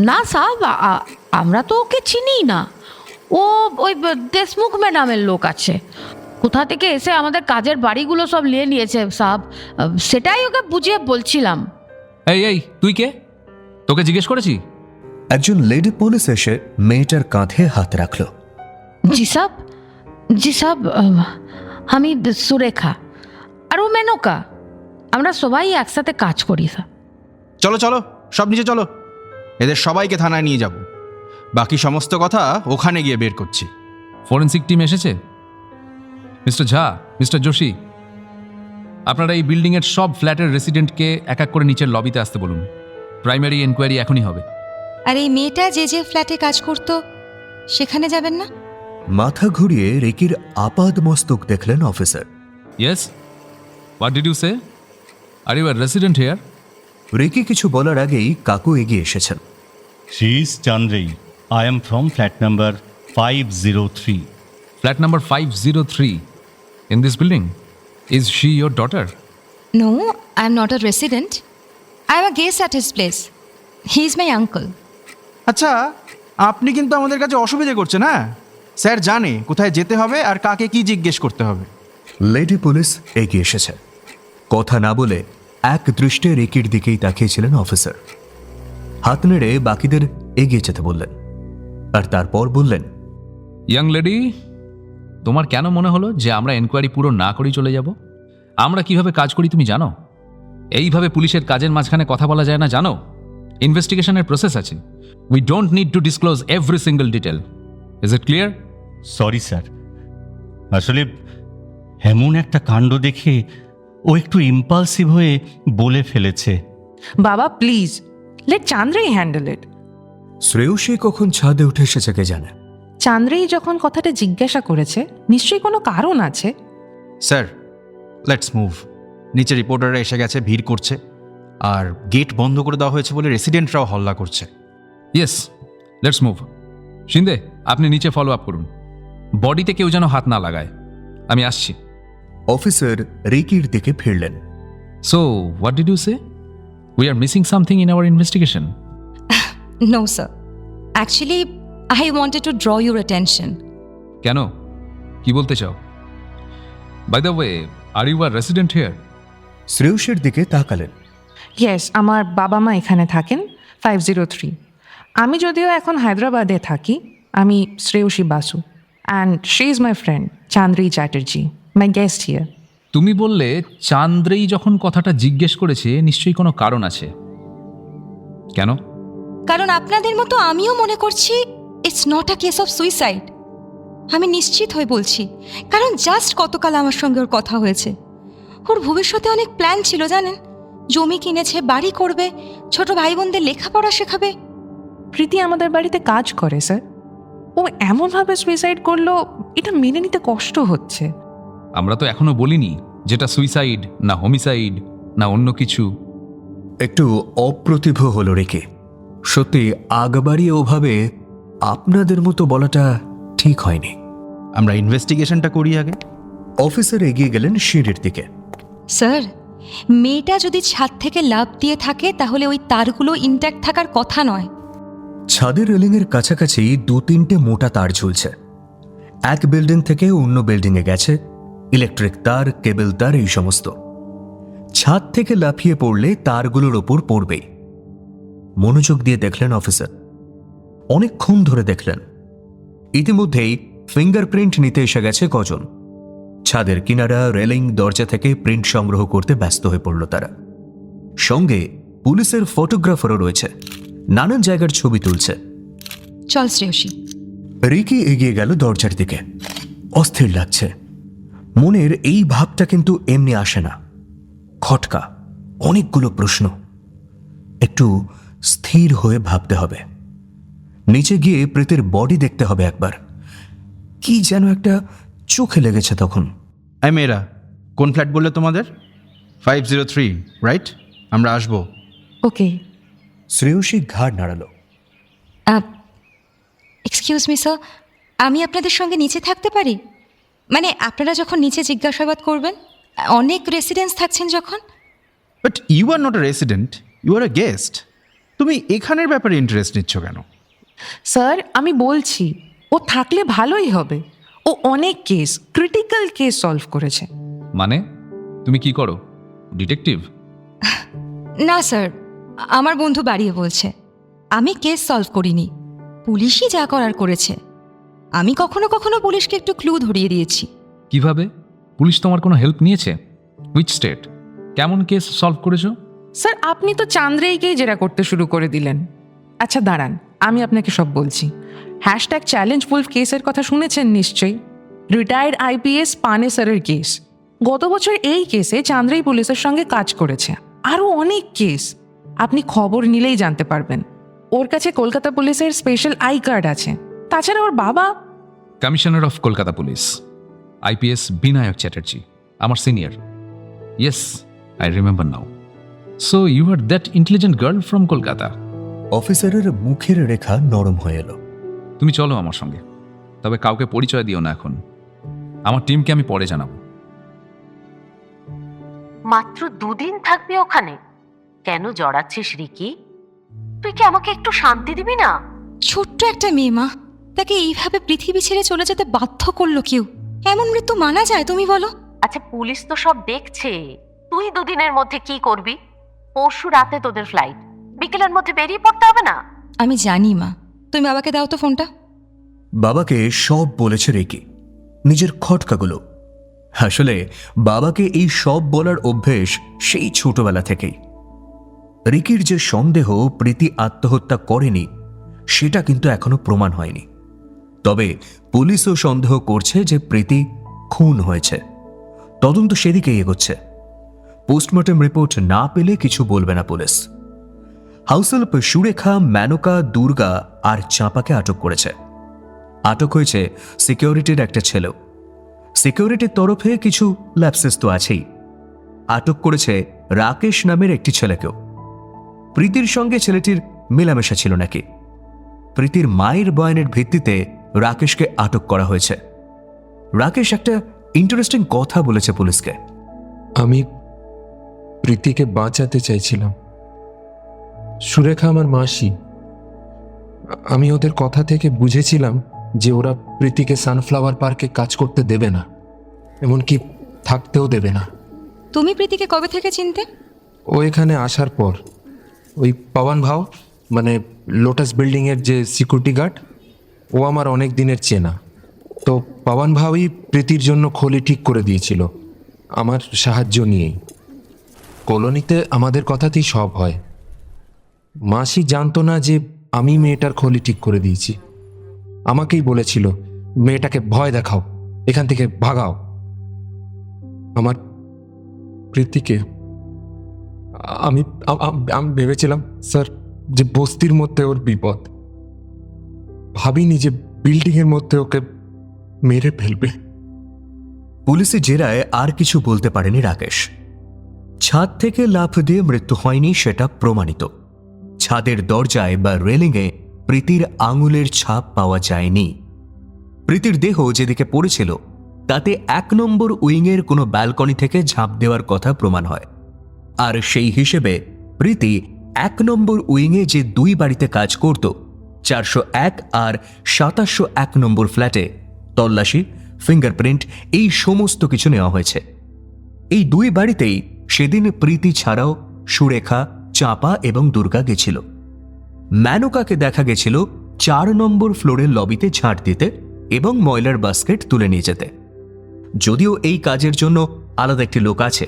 না সাহেব, আমরা তো ওকে চিনি না। ও ওই দেশমুখ ম্যাডামের লোক আছে, কোথা থেকে এসে আমাদের কাজের বাড়িগুলো সব নিয়ে নিয়েছে সাহেব। সেটাই ওকে বুঝিয়ে বলছিলাম। এই তুই কে? তোকে জিজ্ঞেস করেছি? একজন লেডি পুলিশ এসে মেয়েটার কাঁধে হাত রাখল। জি সাহেব, আমি সুরেখা আর ও মেনকা, আমরা সবাই একসাথে কাজ করি স্যার। চলো চলো, সব নিচে চলো। এদের সবাইকে থানায় নিয়ে যাব, বাকি সমস্ত কথা ওখানে গিয়ে বের করছি। ফরেন্সিক টিম এসেছে। মিস্টার ঝা, মিস্টার যোশী, আপনারা এই বিল্ডিংয়ের সব ফ্ল্যাটের রেসিডেন্টকে এক এক করে নিচের লবিতে আসতে বলুন। প্রাইমারি এনকোয়ারি এখনই হবে। আর এই মেয়েটা যে যে ফ্ল্যাটে কাজ করতো সেখানে যাবেন না? মাথা ঘুরিয়ে রিকির আপাদ মস্তক দেখলেন officer. Yes, what did you say? Are you are resident here? Ricky কিছু বলার আগেই কাকু এগিয়ে এসেছেন। She is Chandrai. I am from flat number 503. Flat number 503 in this building. Is she your daughter? No, I'm not a resident. I'm a guest at his place. He's my uncle. আচ্ছা, আপনি কিন্তু আমাদের কাছে অসুবিধে করছেন। হ্যাঁ, sir জানে কোথায় যেতে হবে আর কাকে কি জিজ্ঞেস করতে হবে। লেডি পুলিশ এগিয়ে এসেছে। কথা না বলে এক দৃষ্টে রিকির দিকেই তাকিয়েছিলেন অফিসার। হাত নেড়ে বাকিদের এগিয়ে যেতে বললেন, আর তারপর বললেন, ইয়াং লেডি, তোমার কেন মনে হলো যে আমরা এনকোয়ারি পুরো না করেই চলে যাব? আমরা কিভাবে কাজ করি তুমি জানো? এইভাবে পুলিশের কাজের মাঝখানে কথা বলা যায় না, জানো? ইনভেস্টিগেশনের প্রসেস আছে। We don't need to disclose every single detail. Is it clear? Sorry sir, আসলে এমন একটা কাণ্ড দেখে ও একটু ইম্পালসিভ হয়ে বলে ফেলেছে। বাবা please, let Chandrai handle it. Shreyasi কখন ছাদে উঠে এসেছে কে জানে। চান্দ্রাই যখন কথাটা জিজ্ঞাসা করেছে, নিশ্চয়ই কোনো কারণ আছে। Sir, let's move. নিচে রিপোর্টাররা এসে গেছে, ভিড় করছে, আর গেট বন্ধ করে দেওয়া হয়েছে বলে রেসিডেন্টরাও হল্লা করছে। Yes, let's move. শিন্দে, আপনি নিচে ফলো আপ করুন। বডিতে কেউ যেন হাত না লাগায়। আমি আসছি। অফিসার রিকির দিকে ফিরলেন। So what did you say? We are missing something in our investigation. No, sir. Actually, I wanted to draw your attention. কেন? কি বলতে চাও? By the way, are you are resident here? শ্রেয়সীর দিকে তাকালেন। ইয়েস, আমার বাবা মা এখানে থাকেন 503। আমি যদিও এখন হায়দ্রাবাদে থাকি। আমি Shreyasi Basu, and she is my friend Chandri Chatterjee, my guest here. তুমি বললে চান্দ্রেই যখন কথাটা জিজ্ঞেস করেছে, নিশ্চয়ই কোনো কারণ আছে। কেন? কারণ আপনাদের মতো আমিও মনে করছি it's not a case of suicide. আমি নিশ্চিত হয়ে বলছি, কারণ জাস্ট গতকাল আমার সঙ্গে ওর কথা হয়েছে। ও ওর ভবিষ্যতে অনেক প্ল্যান ছিল জানেন, জমি কিনেছে, বাড়ি করবে, ছোট ভাই বোনদের লেখাপড়া শেখাবে। প্রীতি আমাদের বাড়িতে কাজ করে স্যার, ও এমনভাবে সুইসাইড করলো, এটা মেনে নিতে কষ্ট হচ্ছে। আমরা তো এখনো বলিনি যেটা সুইসাইড না হোমিসাইড না অন্য কিছু। একটু অপ্রতিভ হলো রেখে। সত্যি আগবাড়িয়ে ওভাবে আপনাদের মতো বলাটা ঠিক হয়নি। আমরা ইনভেস্টিগেশনটা করি আগে। অফিসার এগিয়ে গেলেন সিঁড়ির দিকে। স্যার, মেয়েটা যদি ছাদ থেকে লাফ দিয়ে থাকে তাহলে ওই তারগুলো ইনট্যাক্ট থাকার কথা নয়। ছাদের রেলিংয়ের কাছাকাছি 2-3টে মোটা তার ঝুলছে। এক বিল্ডিং থেকে অন্য বিল্ডিংয়ে গেছে, ইলেকট্রিক তার, কেবল তার, এই সমস্ত। ছাদ থেকে লাফিয়ে পড়লে তারগুলোর ওপর পড়বেই। মনোযোগ দিয়ে দেখলেন অফিসার, অনেকক্ষণ ধরে দেখলেন। ইতিমধ্যেই ফিঙ্গারপ্রিন্ট নিতে এসে গেছে কজন। ছাদের কিনারা, রেলিং, দরজা থেকে প্রিন্ট সংগ্রহ করতে ব্যস্ত হয়ে পড়ল তারা। সঙ্গে পুলিশের ফটোগ্রাফারও রয়েছে, নানান জায়গার ছবি তুলছে। চল শ্রেয়সী। রিকি এগিয়ে গেল দরজার দিকে। অস্থির লাগছে। মনের এই ভাবটা কিন্তু এমনি আসে না। খটকা, অনেকগুলো প্রশ্ন। একটু স্থির হয়ে ভাবতে হবে। নিচে গিয়ে প্রীতির বডি দেখতে হবে একবার। কি যেন একটা চোখে লেগেছে তখন। এই মেয়েরা, কোন ফ্ল্যাট বললে তোমাদের? 503, রাইট? আমরা আসবো। ওকে। শ্রেয়সী ঘাড় নাড়ালো। এক্সকিউজ মি স্যার, আমি আপনাদের সঙ্গে নিচে থাকতে পারি? মানে আপনারা যখন নিচে জিজ্ঞাসাবাদ করবেন, অনেক রেসিডেন্টস থাকছেন যখন। But you are not a resident, you are a guest. তুমি এখানের ব্যাপারে ইন্টারেস্ট নিচ্ছ কেন? স্যার, আমি বলছি ও থাকলে ভালোই হবে। ও অনেক কেস, ক্রিটিক্যাল কেস সলভ করেছে। মানে তুমি কি করো, ডিটেকটিভ? না স্যার, আমার বন্ধু বাড়িয়ে বলছে। আমি কেস সলভ করিনি, পুলিশই যা করার করেছে। আমি কখনো কখনো পুলিশকে একটু ক্লু ধরিয়ে দিয়েছি। কিভাবে? পুলিশ তোমার কোনো হেল্প নিয়েছে? Which state? কেমন কেস সলভ করেছো? স্যার, আপনি তো চান্দ্রেইকেই জেরা করতে শুরু করে দিলেন। আচ্ছা দাঁড়ান, আমি আপনাকে সব বলছি। #চ্যালেঞ্জ উলফ কেসের কথা শুনেছেন নিশ্চয়ই। রিটায়ার্ড IPS পানে স্যারের কেস। গত বছর এই কেসে চান্দ্রেই পুলিশের সঙ্গে কাজ করেছে। আরও অনেক কেস আপনি খবর নিলেই জানতে পারবেন। ওর কাছে কলকাতা পুলিশের স্পেশাল আই কার্ড আছে। তাছাড়া ওর বাবা commissioner of Kolkata police, IPS Binayak Chatterjee, আমার senior. Yes, I remember now. So you are that intelligent girl from Kolkata. অফিসারের মুখের রেখা নরম হয়ে এলো। তুমি চলো আমার সঙ্গে, তবে কাউকে পরিচয় দিও না এখন। আমার টিমকে আমি পরে জানাবো। মাত্র 2 দিন থাকবি ওখানে? কেন জড়াচ্ছিস রিকি? তুই কি আমাকে একটু শান্তি দিবি না? ছোট্ট একটা মেয়ে মা, তাকে এইভাবে পৃথিবী ছেড়ে চলে যেতে বাধ্য করলো কেউ। এমন মৃত্যু মানা যায় তুমি বলো? আচ্ছা, পুলিশ তো সব দেখছে। তুই 2 দিনের মধ্যে কি করবি? পরশু রাতে তোদের ফ্লাইট, বিকেলের মধ্যে বেরিয়ে পড়তে হবে না? আমি জানি মা, তুমি বাবাকে দাও তো ফোনটা। বাবাকে সব বলেছে রেকি, নিজের খটকাগুলো। আসলে বাবাকে এই সব বলার অভ্যেস সেই ছোটবেলা থেকেই। রিকির যে সন্দেহ প্রীতি আত্মহত্যা করেনি, সেটা কিন্তু এখনো প্রমাণ হয়নি। তবে পুলিশও সন্দেহ করছে যে প্রীতি খুন হয়েছে। তদন্ত সেদিকেই এগোচ্ছে। পোস্টমর্টম রিপোর্ট না পেলে কিছু বলবে না পুলিশ। হাউসহেল্প সুরেখা, মেনকা, দুর্গা আর চাঁপাকে আটক করেছে। আটক হয়েছে সিকিউরিটির একটা ছেলেও। সিকিউরিটির তরফে কিছু ল্যাপসেস তো আছেই। আটক করেছে রাকেশ নামের একটি ছেলেকেও। প্রীতির সঙ্গে ছেলেটির মেলামেশা ছিল নাকি? প্রীতির মায়ের বয়ানের ভিত্তিতে রাকেশকে আটক করা হয়েছে। রাকেশ একটা ইন্টারেস্টিং কথা বলেছে পুলিশকে। আমি প্রীতিকে বাঁচাতে চাইছিলাম। সুরেখা আমার মাসি। আমি ওদের কথা থেকে বুঝেছিলাম যে ওরা প্রীতিকে সানফ্লাওয়ার পার্কে কাজ করতে দেবে না, এমনকি থাকতেও দেবে না। তুমি প্রীতিকে কবে থেকে চিনতে? ও এখানে আসার পর। ওই পবন ভাও, মানে লোটাস বিল্ডিংয়ের যে সিকিউরিটি গার্ড, ও আমার অনেক দিনের চেনা। তো পবন ভাওই প্রীতির জন্য খলি ঠিক করে দিয়েছিল আমার সাহায্য নিয়েই। কলোনিতে আমাদের কথাতেই সব হয়। মাসি জানতো না যে আমি মেয়েটার খলি ঠিক করে দিয়েছি। আমাকেই বলেছিল, মেয়েটাকে ভয় দেখাও, এখান থেকে ভাগাও। আমার প্রীতিকে আমি আমি ভেবেছিলাম স্যার যে বস্তির মধ্যে ওর বিপদ, ভাবিনি যে বিল্ডিংয়ের মধ্যে ওকে মেরে ফেলবে। পুলিশি জেরায় আর কিছু বলতে পারেনি রাকেশ। ছাদ থেকে লাফ দিয়ে মৃত্যু হয়নি সেটা প্রমাণিত। ছাদের দরজায় বা রেলিংয়ে প্রীতির আঙুলের ছাপ পাওয়া যায়নি। প্রীতির দেহ যেদিকে পড়েছিল তাতে 1 নম্বর উইংয়ের কোনো ব্যালকনি থেকে ঝাঁপ দেওয়ার কথা প্রমাণ হয়। আর সেই হিসেবে প্রীতি 1 নম্বর উইংয়ে যে 2 বাড়িতে কাজ করত, 401 আর 2701 নম্বর ফ্ল্যাটে তল্লাশি, ফিঙ্গারপ্রিন্ট এই সমস্ত কিছু নেওয়া হয়েছে। এই 2 বাড়িতেই সেদিন প্রীতি ছাড়াও সুরেখা, চাঁপা এবং দুর্গা গেছিল। মেনকাকে দেখা গেছিল 4 নম্বর ফ্লোরের লবিতে ঝাঁট দিতে এবং ময়লার বাস্কেট তুলে নিয়ে যেতে। যদিও এই কাজের জন্য আলাদা একটি লোক আছে,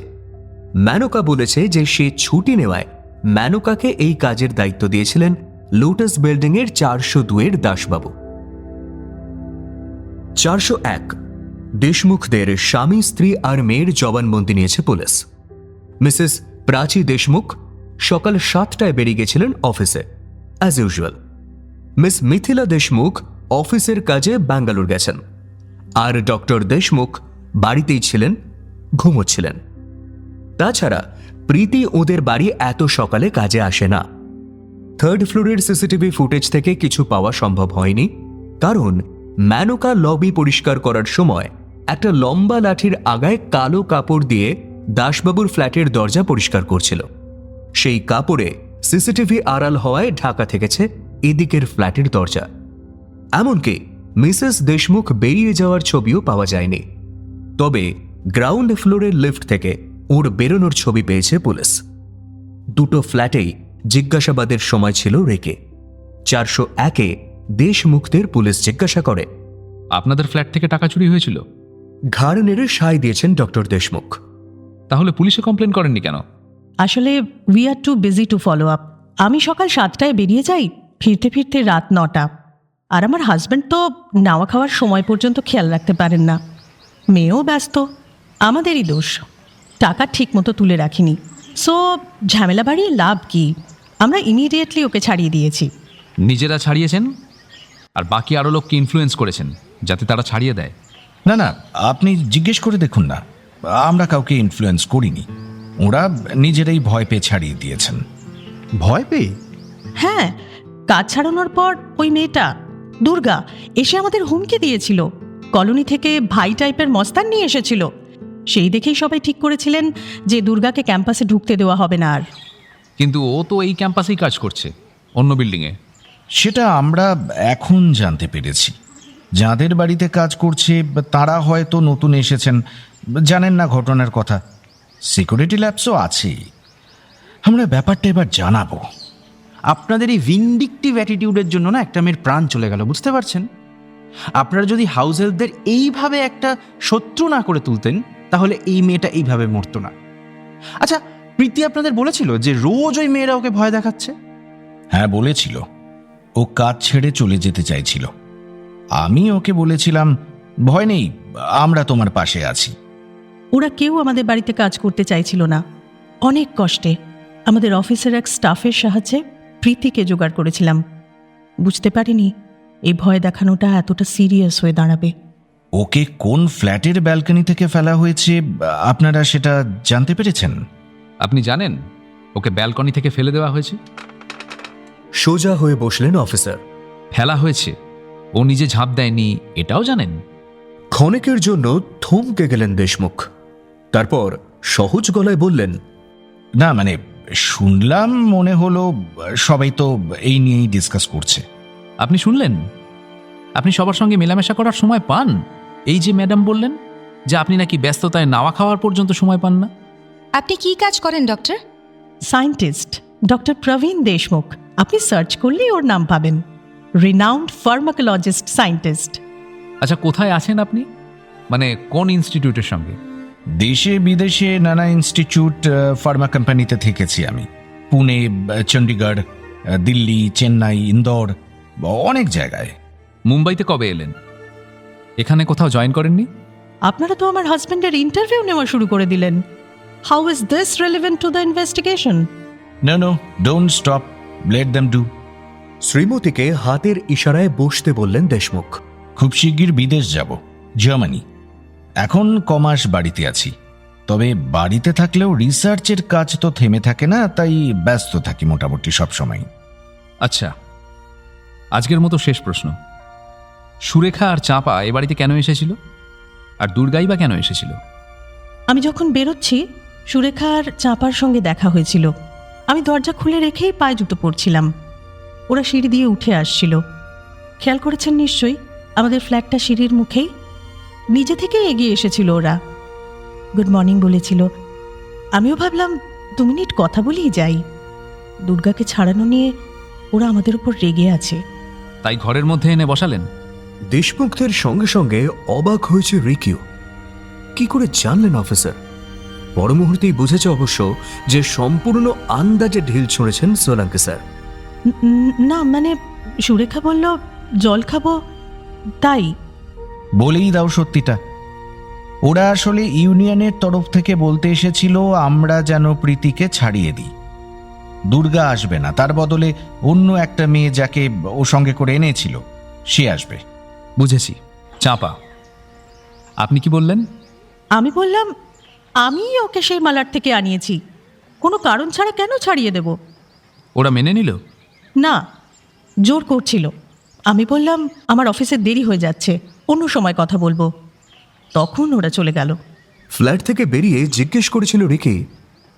মেনকা বলেছে যে সে ছুটি নেওয়ায় মেনকাকে এই কাজের দায়িত্ব দিয়েছিলেন লোটাস বিল্ডিংয়ের 402-এর দাসবাবু। 401 দেশমুখদের স্বামী, স্ত্রী আর মেয়ের জবানবন্দি নিয়েছে পুলিশ। মিসেস প্রাচী দেশমুখ সকাল 7টায় বেরিয়ে গেছিলেন অফিসে as usual. Miss Mithila Deshmukh অফিসের কাজে ব্যাঙ্গালোর গেছেন, আর ডক্টর দেশমুখ বাড়িতেই ছিলেন, ঘুমোচ্ছিলেন। তাছাড়া প্রীতি ওদের বাড়ি এত সকালে কাজে আসে না। 3rd ফ্লোরের সিসিটিভি ফুটেজ থেকে কিছু পাওয়া সম্ভব হয়নি, কারণ মেনকা লবি পরিষ্কার করার সময় একটা লম্বা লাঠির আগায় কালো কাপড় দিয়ে দাসবাবুর ফ্ল্যাটের দরজা পরিষ্কার করছিল। সেই কাপড়ে সিসিটিভি আড়াল হওয়ায় ঢাকা থেকেছে এদিকের ফ্ল্যাটের দরজা। এমনকি মিসেস দেশমুখ বেরিয়ে যাওয়ার ছবিও পাওয়া যায়নি। তবে গ্রাউন্ড ফ্লোরের লিফট থেকে ওর বেরোনোর ছবি পেয়েছে পুলিশ। 2টো ফ্ল্যাটেই জিজ্ঞাসাবাদের সময় ছিল রেখে। 401-এ দেশমুখদের পুলিশ জিজ্ঞাসা করে, আপনাদের ফ্ল্যাট থেকে টাকা চুরি হয়েছিল? ঘাড় নেড়ে সায় দিয়েছেন ডক্টর দেশমুখ। তাহলে পুলিশে কমপ্লেন করেননি কেন? আসলে we are too busy to follow up. আমি সকাল 7টায় বেরিয়ে যাই, ফিরতে ফিরতে রাত 9টা। আর আমার হাজব্যান্ড তো নাওয়া খাওয়ার সময় পর্যন্ত খেয়াল রাখতে পারেন না। মেয়েও ব্যস্ত, আমাদেরই দোষ। টাকা ঠিক মতো তুলে রাখিনি। সো ঝামেলা বাড়িয়ে লাভ কি? আমরা ইমিডিয়েটলি ওকে ছাড়িয়ে দিয়েছি। নিজেরা ছাড়িয়েছেন আর বাকি আরও লোককে ইনফ্লুয়েন্স করেছেন যাতে তারা ছাড়িয়ে দেয়? না না, আপনি জিজ্ঞেস করে দেখুন না, আমরা কাউকে ইনফ্লুয়েন্স করিনি। ওরা নিজেরাই ভয় পেয়ে ছাড়িয়ে দিয়েছেন। ভয় পেয়ে? হ্যাঁ, কাজ ছাড়ানোর পর ওই মেয়েটা দুর্গা এসে আমাদের হুমকি দিয়েছিল। কলোনি থেকে ভাই টাইপের মস্তান নিয়ে এসেছিল। সেই দেখেই সবাই ঠিক করেছিলেন যে দুর্গাকে ক্যাম্পাসে ঢুকতে দেওয়া হবে না আর। কিন্তু ও তো এই ক্যাম্পাসেই কাজ করছে, অন্য বিল্ডিংয়ে। সেটা আমরা এখন জানতে পেরেছি। যাদের বাড়িতে কাজ করছে তারা হয়তো নতুন এসেছেন, জানেন না ঘটনার কথা। সিকিউরিটি ল্যাবসও আছে। আমরা ব্যাপারটা এবার জানাবো। আপনাদের এই ভিন্ডিকটিভ অ্যাটিটিউডের জন্য না একটা মেয়ের প্রাণ চলে গেল, বুঝতে পারছেন? আপনারা যদি হাউস হেল্পদের এইভাবে একটা শত্রু না করে তুলতেন তাহলে এই মেয়েটা এইভাবে মরতো না। আচ্ছা, প্রীতি আপনাদের বলেছিল যে রোজ ওই মেয়েরা ওকে ভয় দেখাচ্ছে? হ্যাঁ বলেছিল। ও কাজ ছেড়ে চলে যেতে চাইছিল। আমি ওকে বলেছিলাম, ভয় নেই, আমরা তোমার পাশে আছি। ওরা কেউ আমাদের বাড়িতে কাজ করতে চাইছিল না। অনেক কষ্টে আমাদের অফিসের এক স্টাফের সাহায্যে প্রীতিকে জোগাড় করেছিলাম। বুঝতে পারিনি এই ভয় দেখানোটা এতটা সিরিয়াস হয়ে দাঁড়াবে। ওকে কোন ফ্ল্যাটের ব্যালকনি থেকে ফেলা হয়েছে আপনারা সেটা জানতে পেরেছেন? আপনি জানেন ওকে ব্যালকনি থেকে ফেলে দেওয়া হয়েছে? সোজা হয়ে বসলেন অফিসার। ফেলা হয়েছে, ও নিজে ঝাঁপ দেয়নি এটাও জানেন? ক্ষণিকের জন্য থমকে গেলেন দেশমুখ। তারপর সহজ গলায় বললেন, না মানে শুনলাম, মনে হলো সবাই তো এই নিয়েই ডিসকাস করছে। আপনি শুনলেন? আপনি সবার সঙ্গে মেলামেশা করার সময় পান? এই যে ম্যাডাম বললেন যে আপনি নাকি ব্যস্ততায় নাওয়া খাওয়ার পর্যন্ত সময় পান না। আপনি কি কাজ করেন ডক্টর? সায়েন্টিস্ট ডক্টর প্রবীণ দেশমুখ। আপনি সার্চ করলেই ওর নাম পাবেন। Renowned pharmacologist scientist. আচ্ছা, কোথায় আছেন আপনি? মানে কোন ইনস্টিটিউটের সঙ্গে? দেশে বিদেশে নানা ইনস্টিটিউট, ফার্মা কোম্পানিতে থেকেছি আমি। পুনে, চণ্ডীগড়, দিল্লি, চেন্নাই, ইন্দোর, অনেক জায়গায়। মুম্বাইতে কবে এলেন? এখানে কোথাও জয়েন করেননি? আপনারা তো আমার হাজব্যান্ডের ইন্টারভিউ নেওয়া শুরু করে দিলেন। How is this relevant to the investigation? No, don't stop. Let them do. শ্রীমতীকে হাতের ইশারায় বসতে বললেন দেশমুখ। খুব শিগগির বিদেশ যাব, জার্মানি। এখন কমাস বাড়িতে আছি, তবে বাড়িতে থাকলেও রিসার্চের কাজ তো থেমে থাকে না, তাই ব্যস্ত থাকি মোটামুটি সব সময়। আচ্ছা, আজকের মতো শেষ প্রশ্ন, সুরেখা আর চাঁপা এ বাড়িতে কেন এসেছিল, আর দুর্গাই বা কেন এসেছিল? আমি যখন বেরোচ্ছি সুরেখা আর চাঁপার সঙ্গে দেখা হয়েছিল। আমি দরজা খুলে রেখেই পায়ে জুতো পরছিলাম। ওরা সিঁড়ি দিয়ে উঠে আসছিল। খেয়াল করেছেন নিশ্চয়ই, আমাদের ফ্ল্যাটটা সিঁড়ির মুখেই। নিজে থেকেই এগিয়ে এসেছিল ওরা। গুড মর্নিং বলেছিল। আমিও ভাবলাম 2 মিনিট কথা বলেই যাই। দুর্গাকে ছাড়ানো নিয়ে ওরা আমাদের উপর রেগে আছে। তাই ঘরের মধ্যে এনে বসালেন? দেশমুখদের সঙ্গে সঙ্গে অবাক হয়েছে রিকিও। কি করে জানলেন অফিসার? পর মুহূর্তেই বুঝেছে অবশ্য যে সম্পূর্ণ আন্দাজে ঢিল ছুঁড়েছেন সোলাঙ্কি স্যার। না মানে সুরেখা বলল জল খাবো, তাই। বলেই দাও সত্যিটা। ওরা আসলে ইউনিয়নের তরফ থেকে বলতে এসেছিল আমরা যেন প্রীতিকে ছাড়িয়ে দিই। দুর্গা আসবে না, তার বদলে অন্য একটা মেয়ে যাকে ও সঙ্গে করে এনেছিল সে আসবে। বুঝেছি। চাঁপা, আপনি কি বললেন? আমি বললাম আমি ওকে সেই মালার থেকে আনিয়েছি, কোনো কারণ ছাড়া কেন ছাড়িয়ে দেব? ওরা মেনে নিল? না, জোর করছিল। আমি বললাম আমার অফিসে দেরি হয়ে যাচ্ছে, অন্য সময় কথা বলবো। তখন ওরা চলে গেল। ফ্ল্যাট থেকে বেরিয়ে জিজ্ঞেস করেছিল রিকি,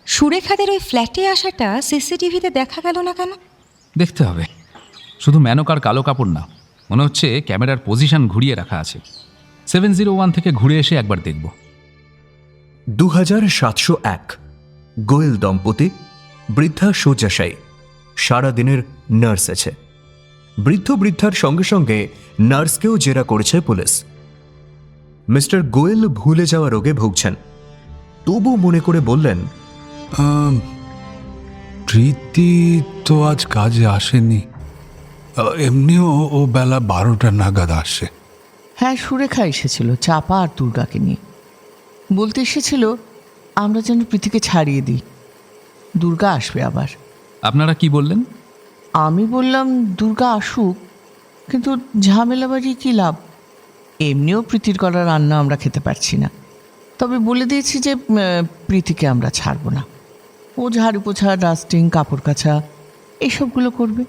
সুরেখাদের ওই ফ্ল্যাটে আসাটা সিসিটিভিতে দেখা গেল না কেন? দেখতে হবে। শুধু মেনকার কালো কাপড় না, মনে হচ্ছে ক্যামেরার পজিশন ঘুরিয়ে রাখা আছে। 701 থেকে ঘুরে এসে একবার দেখব। 2701 গোয়েল দম্পতি, বৃদ্ধা শয্যাশায়ী, সারাদিনের নার্স আছে। বৃদ্ধার সঙ্গে সঙ্গে নার্সকেও জেরা করেছে পুলিশ। মিস্টার গোয়েল ভুলে যাওয়া রোগে ভুগছেন, তবু মনে করে বললেন, প্রীতি তো আজ কাজে আসেনি, এমনিও ও বেলা 12টা নাগাদ আসে। হ্যাঁ, সুরেখা এসেছিল চাপা আর দুর্গাকে নিয়ে। বলতে এসেছিল আমরা যেন প্রীতিকে ছাড়িয়ে দিই, দুর্গা আসবে আবার। আপনারা কি বললেন? আমি বললাম দুর্গা আসুক, কিন্তু ঝামেলা বাড়িয়ে কী লাভ? এমনিও প্রীতির করা রান্না আমরা খেতে পারছি না। তবে বলে দিয়েছি যে প্রীতিকে আমরা ছাড়বো না। ও ঝাড়ু পোছা, ডাস্টিং, কাপড় কাচা এসবগুলো করবে।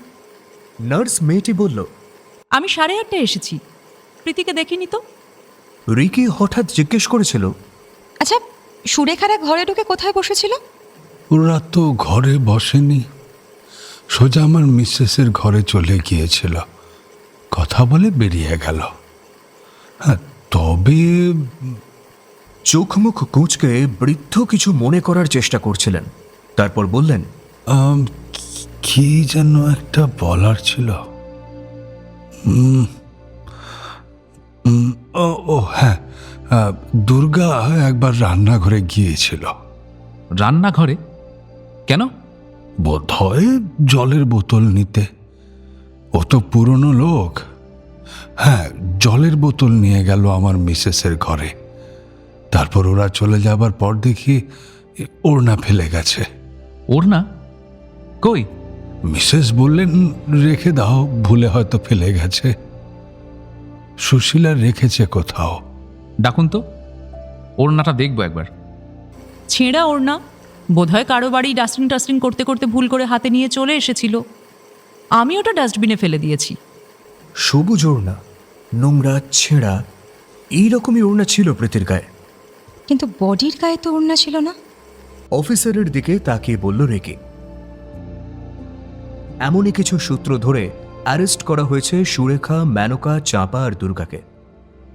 নার্স মেয়েটি বলল, আমি 8:30 এসেছি, প্রীতিকে দেখিনি তো। রিকি হঠাৎ জিজ্ঞেস করেছিল, আচ্ছা, সুরেখারা ঘরে ঢুকে কোথায় বসেছিল? ওরা তো ঘরে বসেনি, সোজা আমার মিসেসের ঘরে চলে গিয়েছিল, কথা বলে বেরিয়ে গেল। হ্যাঁ, তবে চোখ মুখ কুঁচকে বৃদ্ধ কিছু মনে করার চেষ্টা করছিলেন। তারপর বললেন, কি যেন একটা বলার ছিল। ও হ্যাঁ, দুর্গা একবার রান্নাঘরে গিয়েছিল। রান্নাঘরে কেন? বোধহয় জলের বোতল নিতে। ও তো পুরনো লোক। হ্যাঁ, জলের বোতল নিয়ে গেল আমার মিসেসের ঘরে। তারপর ওরা চলে যাবার পর দেখি ওড়না ফেলে গেছে। ওড়না কই? মিসেস বললেন রেখে দাও, ভুলে হয়তো ফেলে গেছে। সুশীলা রেখেছে কোথাও। ডাকুন তো, ওড়নাটা দেখবো একবার। ছেঁড়া ওড়না, বোধহয় কারো বাড়ি ডাস্টিং করতে করতে ভুল করে হাতে নিয়ে চলে এসেছিল। আমি ওটা ডাস্টবিনে ফেলে দিয়েছি। সবুজ ওড়না, নোংরা, ছেঁড়া, এইরকমই ওড়না ছিল প্রীতির গায়ে। কিন্তু বডির গায়ে তো ওড়না ছিল না। অফিসারের দিকে তাকিয়ে বলল রেকি। এমনই কিছু সূত্র ধরে অ্যারেস্ট করা হয়েছে সুরেখা, মেনকা, চাঁপা আর দুর্গাকে।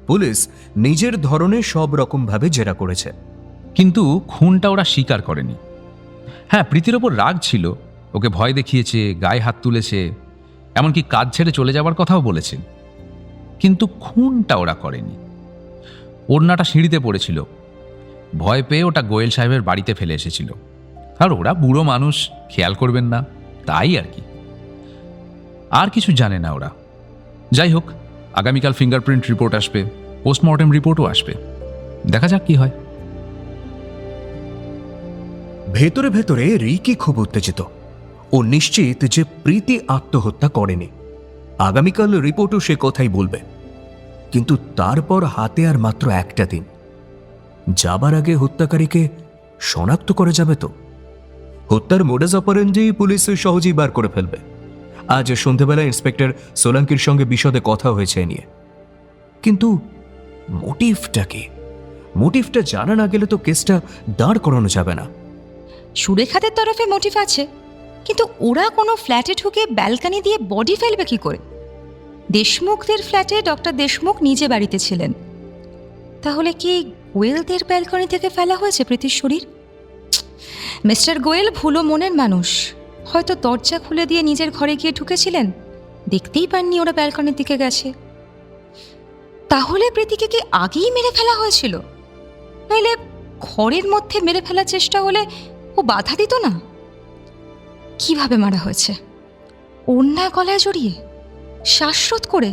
পুলিশ নিজের ধরনে সব রকম ভাবে জেরা করেছে, কিন্তু খুনটা ওরা স্বীকার করেনি। হ্যাঁ, প্রীতির ওপর রাগ ছিল, ওকে ভয় দেখিয়েছে, গায়ে হাত তুলেছে, এমনকি কাজ ছেড়ে চলে যাবার কথাও বলেছে, কিন্তু খুনটা ওরা করেনি। ওড়নাটা সিঁড়িতে পড়েছিল, ভয় পেয়ে ওটা গোয়েল সাহেবের বাড়িতে ফেলে এসেছিল। আর ওরা বুড়ো মানুষ, খেয়াল করবেন না, তাই আর কি। আর কিছু জানে না ওরা। যাই হোক, আগামীকাল ফিঙ্গারপ্রিন্ট রিপোর্ট আসবে, পোস্টমর্টেম রিপোর্টও আসবে, দেখা যাক কি হয়। ভেতরে ভেতরে রিকি খুব উত্তেজিত। ও নিশ্চিত যে প্রীতি আত্মহত্যা করেনি। আগামীকাল রিপোর্টও সে কথাই বলবে। কিন্তু তারপর হাতে আর মাত্র একটা দিন। যাবার আগে হত্যাকারীকে শনাক্ত করা যাবে তো? হত্যার মোডাস অপারেন্ডি পুলিশ সহজেই বার করে ফেলবে। আজ সন্ধ্যাবেলা ইন্সপেক্টর সোলাঙ্কির সঙ্গে বিশদে কথা হয়েছে এ নিয়ে। কিন্তু মোটিভটা কি? মোটিভটা জানা না গেলে তো কেসটা দাঁড় করানো যাবে না। সুরেখাদের তরফে মোটিভ আছে, কিন্তু ওরা কোনো ফ্ল্যাটে ঢুকে ব্যালকনি দিয়ে বডি ফেলবে কি করে? দেশমুখদের ফ্ল্যাটে ডক্টর দেশমুখ নিজে বাড়িতে ছিলেন, তাহলে কি গোয়েলদের ব্যালকনি থেকে ফেলা হয়েছে প্রীতির শরীর? মিস্টার গোয়েল ভুলো মনের মানুষ, হয়তো দরজা খুলে দিয়ে নিজের ঘরে গিয়ে ঢুকেছিলেন, দেখতেই পাননি ওরা ব্যালকনির দিকে গেছে। তাহলে প্রীতিকে কি আগেই মেরে ফেলা হয়েছিল? নাইলে ঘরের মধ্যে মেরে ফেলার চেষ্টা হলে ও বাধা দিত না? কিভাবে মারা হয়েছে? ওড়না গলায় জড়িয়ে, শ্বাসরোধ করে?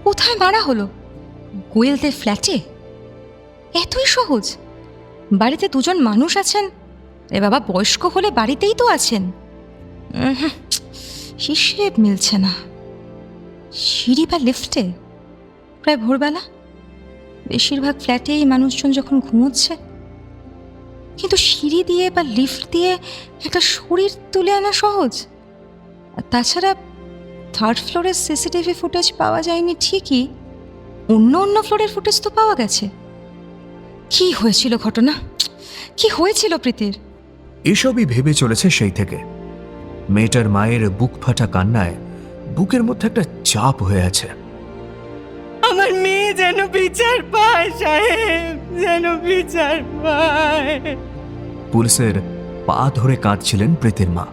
কোথায় মারা হলো? গোয়েলদের ফ্ল্যাটে? এতই সহজ? বাড়িতে দুজন মানুষ আছেন, এ বাবা বয়স্ক হলে বাড়িতেই তো আছেন। হিসেব মিলছে না। সিঁড়ি বা লিফটে? প্রায় ভোরবেলা, বেশিরভাগ ফ্ল্যাটেই মানুষজন যখন ঘুমোচ্ছে। কিন্তু সিঁড়ি দিয়ে বা লিফট দিয়ে একটা শরীর তুলে আনা সহজ। আর তাছাড়া থার্ড ফ্লোরের সিসিটিভি ফুটেজ পাওয়া যায়নি ঠিকই, অন্য অন্য ফ্লোরের ফুটেজ তো পাওয়া গেছে। কি হয়েছিল ঘটনা? কি হয়েছিল প্রীতির? এসবই ভেবে চলেছে সেই থেকে। মেয়েটার মায়ের বুক ফাটা কান্নায় বুকের মধ্যে একটা চাপ হয়ে আছে। আমার মেয়ে যেন বিচার পায় সাহেব, যেন বিচার পায়। পুলিশের পা ধরে কাঁদছিলেন প্রীতির মা।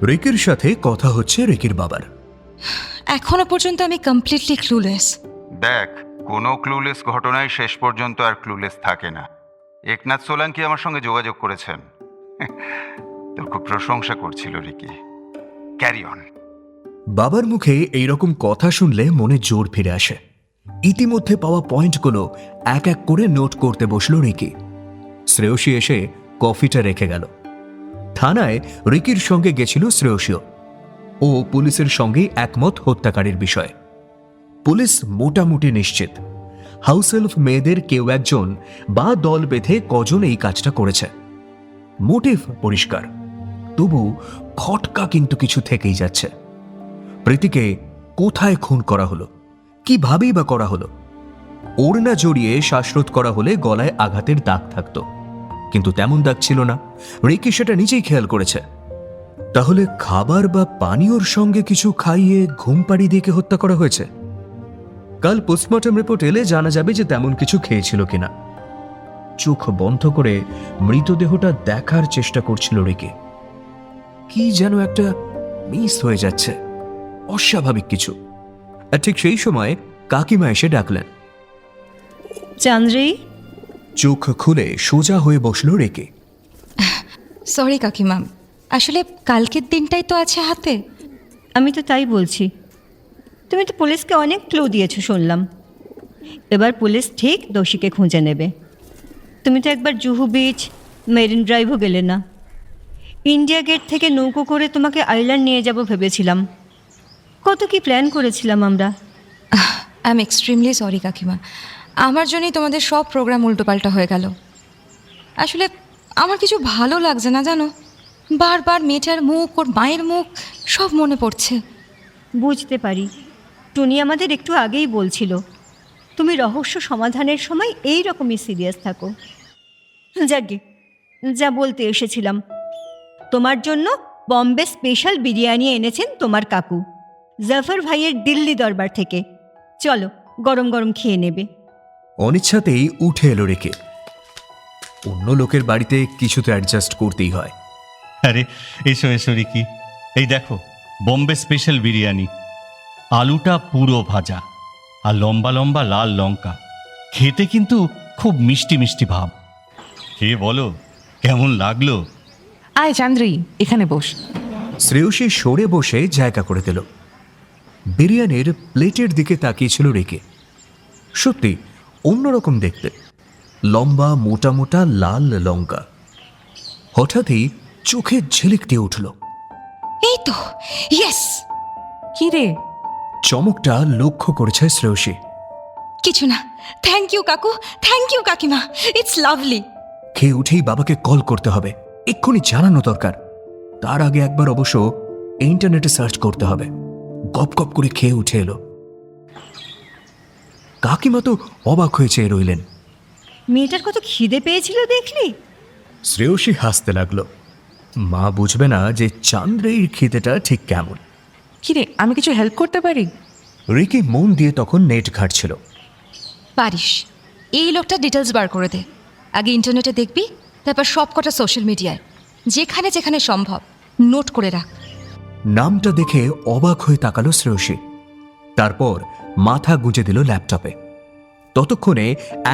রিকির সাথে কথা হচ্ছে রিকির বাবার। এখনো পর্যন্ত আমি কমপ্লিটলি ক্লুলেস। দেখ, কোনো ক্লুলেস ঘটনায় শেষ পর্যন্ত আর ক্লুলেস থাকে না। একনাথ সোলাঙ্কি আমার সঙ্গে যোগাযোগ করেছেন, তোর খুব প্রশংসা করছিল রিকি। Carry on. বাবার মুখে এইরকম কথা শুনলে মনে জোর ফিরে আসে। ইতিমধ্যে পাওয়া পয়েন্টগুলো এক এক করে নোট করতে বসলো রিকি। শ্রেয়সী এসে কফিটা রেখে গেল। থানায় রিকির সঙ্গে গেছিল শ্রেয়সীও। ও পুলিশের সঙ্গে একমত হত্যাকারীর বিষয়ে। পুলিশ মোটামুটি নিশ্চিত হাউস হেল্প মেয়েদের কেউ একজন বা দল বেঁধে কজন এই কাজটা করেছে। মোটিভ পরিষ্কার, তবু খটকা কিন্তু কিছু থেকেই যাচ্ছে। প্রীতিকে কোথায় খুন করা হলো, কিভাবেই বা করা হলো? ওড়না জড়িয়ে শ্বাসরোধ করা হলে গলায় আঘাতের দাগ থাকতো, কিন্তু তেমন দাগ ছিল না। রিকি সেটা নিজেই খেয়াল করেছে। তাহলে খাবার বা পানীয়র সঙ্গে কিছু খাইয়ে ঘুম পাড়ি দিয়ে হত্যা করা হয়েছে। কাল পোস্টমর্টম রিপোর্ট এলে জানা যাবে যে তেমন কিছু খেয়েছিল কিনা। চোখ বন্ধ করে মৃতদেহটা দেখার চেষ্টা করছিল রিকি। কি যেন একটা মিস হয়ে যাচ্ছে, অস্বাভাবিক কিছু। আর ঠিক সেই সময় কাকিমা এসে ডাকলেন। চান্দ্রি। চোখ খুলে সোজা হয়ে বসলো রেকে। সরি কাকিমা, আসলে কালকের দিনটাই তো আছে হাতে। আমি তো তাই বলছি, তুমি তো পুলিশকে অনেক ক্লু দিয়েছো শুনলাম। এবার পুলিশ ঠিক দোষীকে খুঁজে নেবে। তুমি তো একবার জুহু বিচ, মেরিন ড্রাইভও গেলে না। ইন্ডিয়া গেট থেকে নৌকো করে তোমাকে আইল্যান্ড নিয়ে যাব ভেবেছিলাম। কত কি প্ল্যান করেছিলাম আমরা। আই এম এক্সট্রিমলি সরি কাকিমা, আমার জন্যই তোমাদের সব প্রোগ্রাম উল্টোপাল্টা হয়ে গেল। আসলে আমার কিছু ভালো লাগছে না জানো, বারবার মেয়েটার মুখ, ওর মায়ের মুখ সব মনে পড়ছে। বুঝতে পারি, টুনি আমাদের একটু আগেই বলছিল তুমি রহস্য সমাধানের সময় এই রকমই সিরিয়াস থাকো। যাকে যা বলতে এসেছিলাম, তোমার জন্য বম্বে স্পেশাল বিরিয়ানি এনেছেন তোমার কাকু জাফর ভাইয়ের দিল্লি দরবার থেকে। চলো, গরম গরম খেয়ে নেবে। অনিচ্ছাতেই উঠে এলো রেখে। অন্য লোকের বাড়িতে কিছু তো অ্যাডজাস্ট করতেই হয়। আরে এসো এসো রিকি, এই দেখো বোম্বে স্পেশাল বিরিয়ানি, আলুটা পুরো ভাজা আর লম্বা লম্বা লাল লঙ্কা, খেতে কিন্তু খুব মিষ্টি মিষ্টি ভাব। খেয়ে বলো কেমন লাগলো। আয় চান্দ্রি, এখানে বস। শ্রেয়সী সরে বসে জায়গা করে দিল। বিরিয়ানির প্লেটের দিকে তাকিয়েছিল রেখে। সত্যি অন্যরকম দেখতে, লম্বা মোটা মোটা লাল লঙ্কা। হঠাৎই চোখে ঝিলিক দিয়ে উঠল। এই তো, ইয়েস। কি রে? চমকটা লক্ষ্য করেছে শ্রেয়সী। কিছু না, থ্যাংক ইউ কাকু, থ্যাংক ইউ কাকিমা, ইটস লাভলি। খেয়ে উঠেই বাবাকে কল করতে হবে, এক্ষুনি জানানো দরকার। তার আগে একবার অবশ্য ইন্টারনেটে সার্চ করতে হবে। গপ গপ করে খেয়ে উঠে এলো। কাকিমা তো অবাক হয়ে চেয়ে রইলেন। মেয়েটার কত খিদে পেয়েছিল দেখলি? শ্রেয়সী হাসতে লাগলো। মা বুঝবে না যে চান্দ্রের খিদেটা ঠিক কেমন। কি রে, আমি কিছু হেল্প করতে পারি? রিকি মন দিয়ে তখন নেট ঘাটছিল। পারিস, এই লোকটা ডিটেলস বার করে দে। আগে ইন্টারনেটে দেখবি, তারপর সব কটা সোশ্যাল মিডিয়ায়, যেখানে যেখানে সম্ভব নোট করে রাখ। নামটা দেখে অবাক হয়ে তাকালো শ্রেয়সী। তারপর মাথা গুঁজে দিল ল্যাপটপে। ততক্ষণে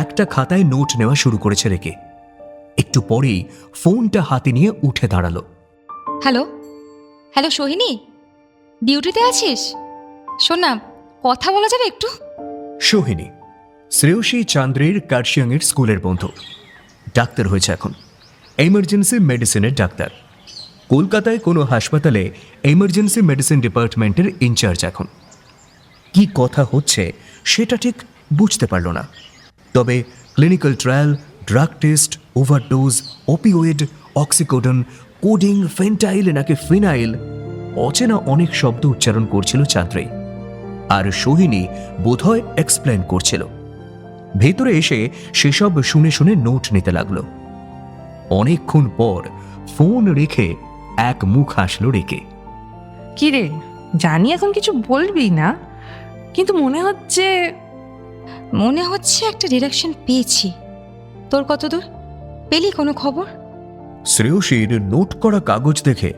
একটা খাতায় নোট নেওয়া শুরু করেছে রেখে। একটু পরেই ফোনটা হাতে নিয়ে উঠে দাঁড়ালো। হ্যালো, হ্যালো সোহিনী, ডিউটিতে আছিস? শোন না, কথা বলা যাবে একটু? সোহিনী শ্রেয়সী চান্দ্রের কার্শিয়াংয়ের স্কুলের বন্ধু। ডাক্তার হয়েছে এখন, এমার্জেন্সি মেডিসিনের ডাক্তার। কলকাতায় কোনো হাসপাতালে এমার্জেন্সি মেডিসিন ডিপার্টমেন্টের ইনচার্জ এখন। কি কথা হচ্ছে সেটা ঠিক বুঝতে পারল না, তবে clinical trial, drug test, overdose, opioid, oxycodone, coding, fentanyl নাকি ফিনাইল, অচেনা অনেক শব্দ উচ্চারণ করছিল চান্দ্রে। আর সোহিনী বোধহয় এক্সপ্লেন করছিল। ভেতরে এসে সেসব শুনে শুনে নোট নিতে লাগলো। অনেকক্ষণ পর ফোন রেখে এক মুখ হাসলো রেখে। কি রে, জানি এখন কিছু বলবি না, কিন্তু মনে হচ্ছে একটা ডিরেকশন পেয়েছি। তোর কত দূর পেলি কোনো খবর? শ্রেয়সীর নোট করা কাগজ দেখে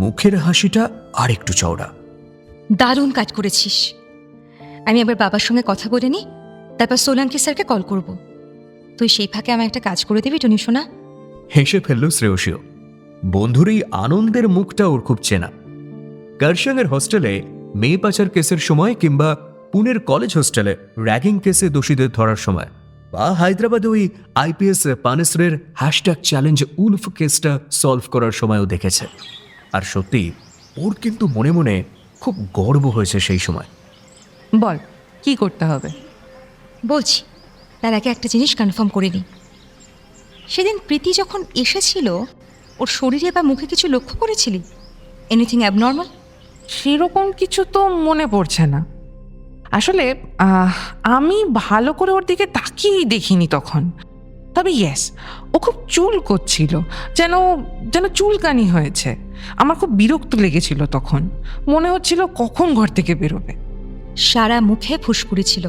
মুখের হাসিটা আরেকটু চওড়া। দারুণ কাজ করেছিস। আমি আবার বাবার সঙ্গে কথা বলে নি, তারপর সোলাঙ্কি স্যারকে কল করব। তুই সেই ফাঁকে আমার একটা কাজ করে দিবি টুনি সোনা? হেসে ফেলল শ্রেয়সীও। বন্ধুর এই আনন্দের মুখটা ওর খুব চেনা। কার্শিয়াংয়ের হোস্টেলে মেয়ে পাচার কেসের সময়, কিংবা পুনের কলেজ হোস্টেলে র্যাগিং কেসে দোষীদের ধরার সময়, বা হায়দ্রাবাদে ওই আইপিএস পানেসরের #চ্যালেঞ্জ উলফ কেসটা সলভ করার সময়ও দেখেছে। আর সত্যি ওর কিন্তু মনে মনে খুব গর্ব হয়েছে সেই সময়। বল, কি করতে হবে? বলছি, তার আগে একটা জিনিস কনফার্ম করে নি। সেদিন প্রীতি যখন এসেছিল, ওর শরীরে বা মুখে কিছু লক্ষ্য করেছিলি? Anything abnormal? সেরকম কিছু তো মনে পড়ছে না। আসলে আমি ভালো করে ওর দিকে তাকিয়েই দেখিনি তখন। তবে ইয়েস, ও খুব চুল করছিল, যেন যেন চুলকানি হয়েছে। আমার খুব বিরক্ত লেগেছিল তখন। মনে হচ্ছিল কখন ঘর থেকে বেরোবে। সারা মুখে ফুসকুড়ি ছিল,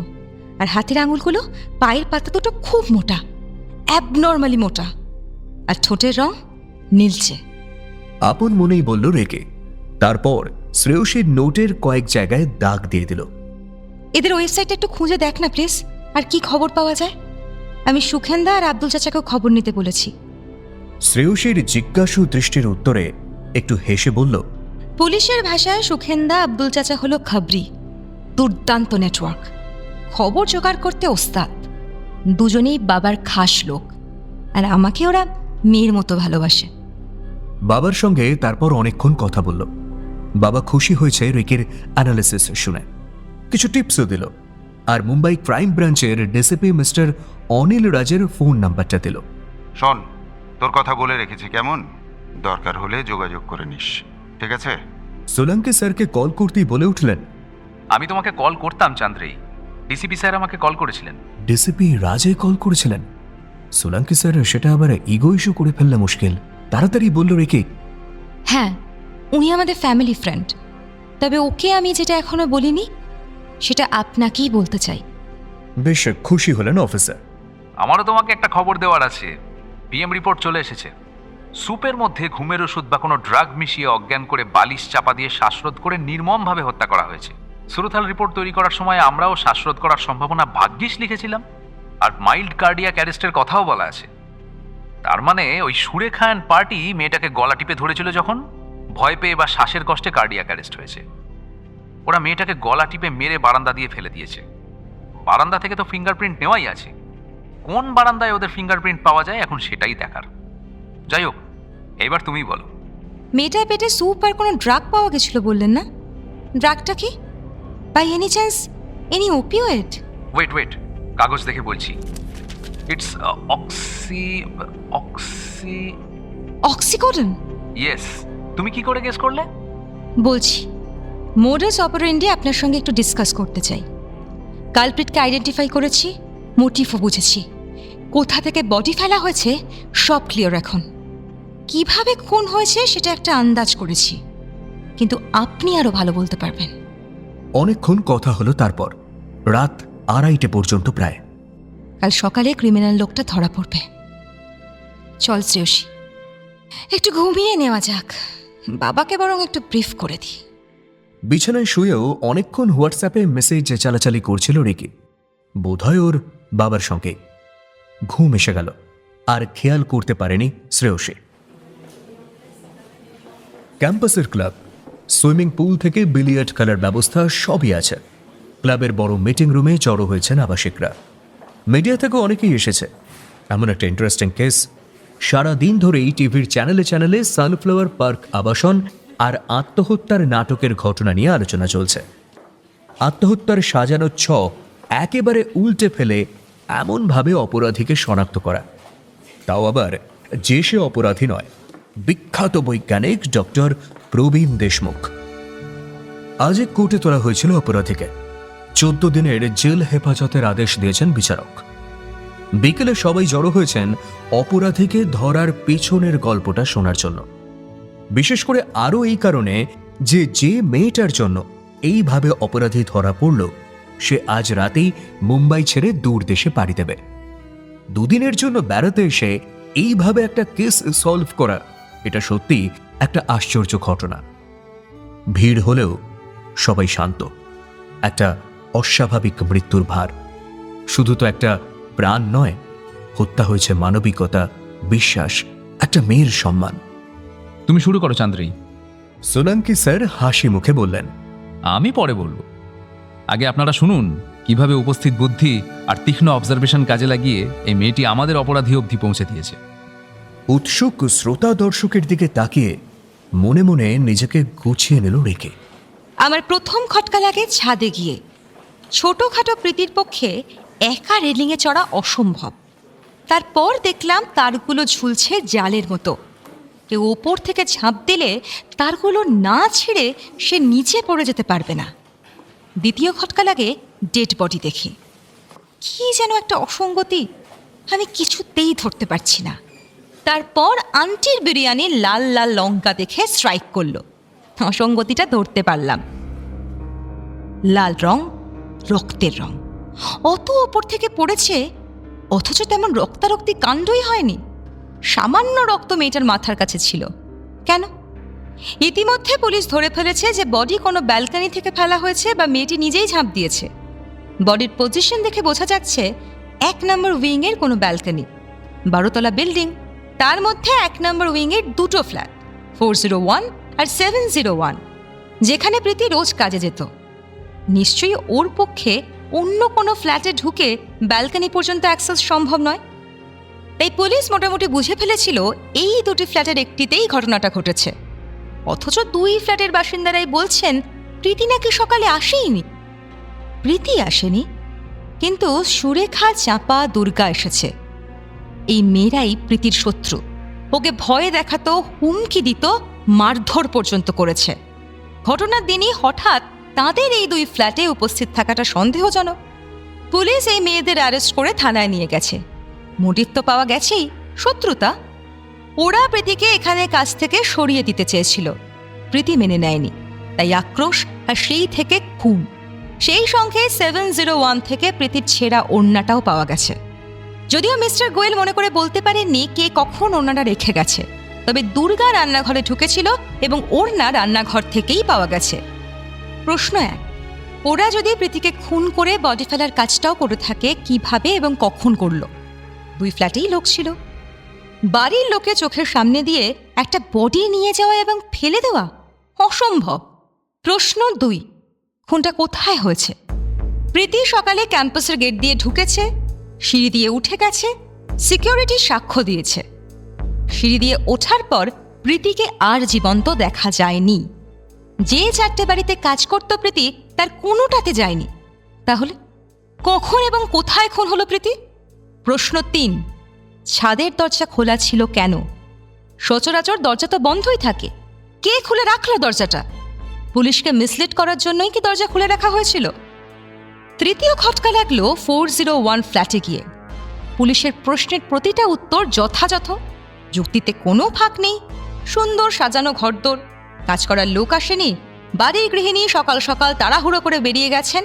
আর হাতের আঙুলগুলো পায়ের পাতা দুটো খুব মোটা, অ্যাবনর্মালি মোটা, আর ঠোঁটের রং নীলচে। আপন মনেই বলল রেকে। তারপর শ্রেয়সীর নোটের কয়েক জায়গায় দাগ দিয়ে দিল। এদের ওয়েবসাইটে একটু খুঁজে দেখ না প্লিজ, আর কি খবর পাওয়া যায়। আমি সুখেন্দা আর আব্দুল চাচাকেও খবর নিতে বলেছি। শ্রেয়সীর জিজ্ঞাসু দৃষ্টির উত্তরে একটু হেসে বলল, পুলিশের ভাষায় সুখেন্দা আব্দুল চাচা হলো খাবরি, দুর্দান্ত নেটওয়ার্ক, খবর জোগাড় করতে ওস্তাদ। দুজনেই বাবার খাস লোক, আর আমাকে ওরা মেয়ের মতো ভালোবাসে। বাবার সঙ্গে তারপর অনেকক্ষণ কথা বলল। বাবা খুশি হয়েছে রেকের অ্যানালিসিস শুনে, কিছু টিপসও দিল, আর মুম্বাই ক্রাইম ব্রাঞ্চের ডিসিপি মিস্টার অনিল রাজের ফোন নাম্বারটা দিল। শোন, তোর কথা বলে রেখেছি, কেমন? দরকার হলে যোগাযোগ করে নিস, ঠিক আছে? সোলাঙ্কি স্যারকে কল করতেই বলে উঠলেন, আমি তোমাকে কল করতাম চান্দ্রেই, ডিসিপি স্যার আমাকে কল করেছিলেন। ডিসিপি রাজে কল করেছিলেন? সোলাঙ্কি স্যার সেটা আবার ইগো ইস্যু করে ফেললে মুশকিল। তাড়াতাড়ি বলল রেকে, হ্যাঁ, উনি আমাদের ফ্যামিলি ফ্রেন্ড, তবে ওকে আমি যেটা এখনো বলিনি সেটা আপনাকেই বলতে চাই। বেশ খুশি হলেন অফিসার। আমারও তোমাকে একটা খবর দেওয়ার আছে। পিএম রিপোর্ট চলে এসেছে। স্যুপের মধ্যে ঘুমের ওষুধ বা কোনো ড্রাগ মিশিয়ে অজ্ঞান করে বালিশ চাপা দিয়ে শ্বাসরোধ করে নির্মমভাবে হত্যা করা হয়েছে। সুরথাল রিপোর্ট তৈরি করার সময় আমরাও শ্বাসরোধ করার সম্ভাবনা ভাগ্যিস লিখেছিলাম, আর মাইল্ড কার্ডিয়াক অ্যারেস্টের কথাও বলা আছে। তার মানে ওই সুরেখা অ্যান্ড পার্টি মেয়েটাকে গলা টিপে ধরেছিল যখন, ভয় পেয়ে বা শ্বাসের কষ্টে কার্ডিয়াক অ্যারেস্ট হয়েছে। ওরা মেয়েটাকে গলা টিপে মেরে বারান্দা দিয়ে ফেলে দিয়েছে। বারান্দা থেকে তো ফিঙ্গারপ্রিন্ট নেওয়াই আছে। কোন বারান্দায় ওদের ফিঙ্গারপ্রিন্ট পাওয়া যায় এখন সেটাই দেখার। যাই হোক, এবার তুমিই বলো। মেয়েটার পেটে স্যুপ আর কোনো ড্রাগ পাওয়া গেছিল বললেন না? ড্রাগটা কি? By any chance any opioid? Wait, কাগজ দেখে বলছি। It's oxycodone? ইয়েস। তুমি কি করে গেস করলে? বলছি, মোডাস অপারেন্ডি আপনার সঙ্গে একটু ডিসকাস করতে চাই। কালপ্রিটকে আইডেন্টিফাই করেছি, মোটিভও বুঝেছি, কোথা থেকে বডি ফেলা হয়েছে সব ক্লিয়ার এখন। কিভাবে খুন হয়েছে সেটা একটা আন্দাজ করেছি, কিন্তু আপনি আরো ভালো বলতে পারবেন। অনেকক্ষণ কথা হলো, তারপর রাত 2:30 পর্যন্ত প্রায়। কাল সকালে ক্রিমিনাল লোকটা ধরা পড়বে। চল শ্রেয়সী, একটু ঘুমিয়ে নেওয়া যাক। বাবাকে বরং একটু ব্রিফ করে দিই। বিছানায় শুয়েও অনেকক্ষণ হোয়াটসঅ্যাপে মেসেজ চালাচালি করছিল রিকি। বোধহয় ওর বাবার সঙ্গে। ঘুম এসে গেল, আর খেয়াল করতে পারেনি শ্রেয়সী। ক্যাম্পাসের ক্লাব, সুইমিং পুল থেকে বিলিয়ার্ড খেলার ব্যবস্থা সবই আছে। ক্লাবের বড় মিটিং রুমে জড়ো হয়েছেন আবাসিকরা। মিডিয়া থেকে অনেকেই এসেছে। এমন একটা ইন্টারেস্টিং কেস, সারাদিন ধরেই টিভির চ্যানেলে চ্যানেলে সানফ্লাওয়ার পার্ক আবাসন আর আত্মহত্যার নাটকের ঘটনা নিয়ে আলোচনা চলছে। আত্মহত্যার সাজানো একেবারে উল্টে ফেলে এমনভাবে অপরাধীকে শনাক্ত করা, তাও আবার যে সে অপরাধী নয়, বিখ্যাত বৈজ্ঞানিক ডক্টর প্রবীণ দেশমুখ। আজ কোর্টে তোলা হয়েছিল অপরাধীকে। 14 দিনের জেল হেফাজতের আদেশ দিয়েছেন বিচারক। বিকেলে সবাই জড়ো হয়েছেন অপরাধীকে ধরার পেছনের গল্পটা শোনার জন্য। বিশেষ করে আরও এই কারণে যে মেয়েটার জন্য এইভাবে অপরাধী ধরা পড়ল, সে আজ রাতেই মুম্বাই ছেড়ে দূর দেশে পাড়ি দেবে। 2 দিনের জন্য বেড়াতে এসে এইভাবে একটা কেস সলভ করা, এটা সত্যি একটা আশ্চর্য ঘটনা। ভিড় হলেও সবাই শান্ত। একটা অস্বাভাবিক মৃত্যুর ভার। শুধু তো একটা প্রাণ নয়, হত্যা হয়েছে মানবিকতা, বিশ্বাস, একটা মেয়ের সম্মান। তুমি শুরু করো চান্দ্রি। সোলাঙ্কি স্যার হাসি মুখে বললেন, আমি পরে বলবো। আগে আপনারা শুনুন কিভাবে উপস্থিত বুদ্ধি আর তীক্ষ্ণ অবজারভেশন কাজে লাগিয়ে এই মেয়েটি আমাদের অপরাধী অবধি পৌঁছে দিয়েছে। উৎসুক শ্রোতা দর্শকের দিকে তাকিয়ে মনে মনে নিজেকে গুছিয়ে নিল রেখে। আমার প্রথম খটকা লাগে ছাদে গিয়ে। ছোটখাটো প্রীতির পক্ষে একা রেলিংয়ে চড়া অসম্ভব। তারপর দেখলাম তারগুলো ঝুলছে জালের মতো। কেউ ওপর থেকে ঝাঁপ দিলে তারগুলো না ছেড়ে সে নিচে পড়ে যেতে পারবে না। দ্বিতীয় খটকা লাগে ডেড বডি দেখে। কি যেন একটা অসঙ্গতি, আমি কিছুতেই ধরতে পারছি না। তারপর আন্টির বিরিয়ানি লাল লাল লঙ্কা দেখে স্ট্রাইক করলো। অসঙ্গতিটা ধরতে পারলাম। লাল রং, রক্তের রং। অত ওপর থেকে পড়েছে, অথচ তেমন রক্তারক্তি কাণ্ডই হয়নি। সামান্য রক্ত মেয়েটার মাথার কাছে ছিল। কেন? ইতিমধ্যে পুলিশ ধরে ফেলেছে যে বডি কোনো ব্যালকনি থেকে ফেলা হয়েছে বা মেয়েটি নিজেই ঝাঁপ দিয়েছে। বডির পজিশন দেখে বোঝা যাচ্ছে 1 নম্বর উইংয়ের কোনো ব্যালকনি। 12 তলা বিল্ডিং, তার মধ্যে 1 নম্বর উইংয়ের 2টো ফ্ল্যাট, 401 আর 701, যেখানে প্রীতি রোজ কাজে যেত। নিশ্চয়ই ওর পক্ষে অন্য কোনো ফ্ল্যাটে ঢুকে ব্যালকনি পর্যন্ত অ্যাক্সেস সম্ভব নয়। তাই পুলিশ মোটামুটি বুঝে ফেলেছিল এই 2টি ফ্ল্যাটের একটিতেই ঘটনাটা ঘটেছে। অথচ 2 ফ্ল্যাটের বাসিন্দারাই বলছেন প্রীতি নাকি সকালে আসেইনি। প্রীতি আসেনি, কিন্তু সুরেখা, চাপা, দুর্গা এসেছে। এই মেয়েরাই প্রীতির শত্রু। ওকে ভয় দেখাতো, হুমকি দিত, মারধর পর্যন্ত করেছে। ঘটনার দিনই হঠাৎ তাদের এই 2 ফ্ল্যাটে উপস্থিত থাকাটা সন্দেহজনক। পুলিশ এই মেয়েদের অ্যারেস্ট করে থানায় নিয়ে গেছে। মোটিভ তো পাওয়া গেছেই, শত্রুতা। ওরা প্রীতিকে এখানে কাছ থেকে সরিয়ে দিতে চেয়েছিল, প্রীতি মেনে নেয়নি, তাই আক্রোশ, আর সেই থেকে খুন। সেই সঙ্গে 701 থেকে প্রীতির ছেঁড়া ওড়নাটাও পাওয়া গেছে। যদিও মিস্টার গোয়েল মনে করে বলতে পারেননি কে কখন ওড়নাটা রেখে গেছে, তবে দুর্গা রান্নাঘরে ঢুকেছিল এবং ওড়না রান্নাঘর থেকেই পাওয়া গেছে। প্রশ্ন 1, ওরা যদি প্রীতিকে খুন করে বডি ফেলার কাজটাও করে থাকে, কিভাবে এবং কখন করলো? 2 ফ্ল্যাটেই লোক ছিল। বাড়ির লোকে চোখের সামনে দিয়ে একটা বডি নিয়ে যাওয়া এবং ফেলে দেওয়া অসম্ভব। প্রশ্ন 2, খুনটা কোথায় হয়েছে? প্রীতি সকালে ক্যাম্পাসের গেট দিয়ে ঢুকেছে, সিঁড়ি দিয়ে উঠে গেছে, সিকিউরিটি সাক্ষ্য দিয়েছে। সিঁড়ি দিয়ে ওঠার পর প্রীতিকে আর জীবন্ত দেখা যায়নি। যে 4টে বাড়িতে কাজ করত প্রীতি, তার কোনোটাতে যায়নি। তাহলে কখন এবং কোথায় খুন হলো প্রীতি? প্রশ্ন 3, ছাদের দরজা খোলা ছিল কেন? সচরাচর দরজা তো বন্ধই থাকে, কে খুলে রাখলো দরজাটা? পুলিশকে মিসলিড করার জন্যই কি দরজা খুলে রাখা হয়েছিল? তৃতীয় খটকা লাগলো 401 ফ্ল্যাটে গিয়ে। পুলিশের প্রশ্নের প্রতিটা উত্তর যথাযথ, যুক্তিতে কোনো ফাঁক নেই। সুন্দর সাজানো ঘরদোর, কাজ করার লোক আসেনি, বাড়ির গৃহিণী সকাল সকাল তাড়াহুড়ো করে বেরিয়ে গেছেন।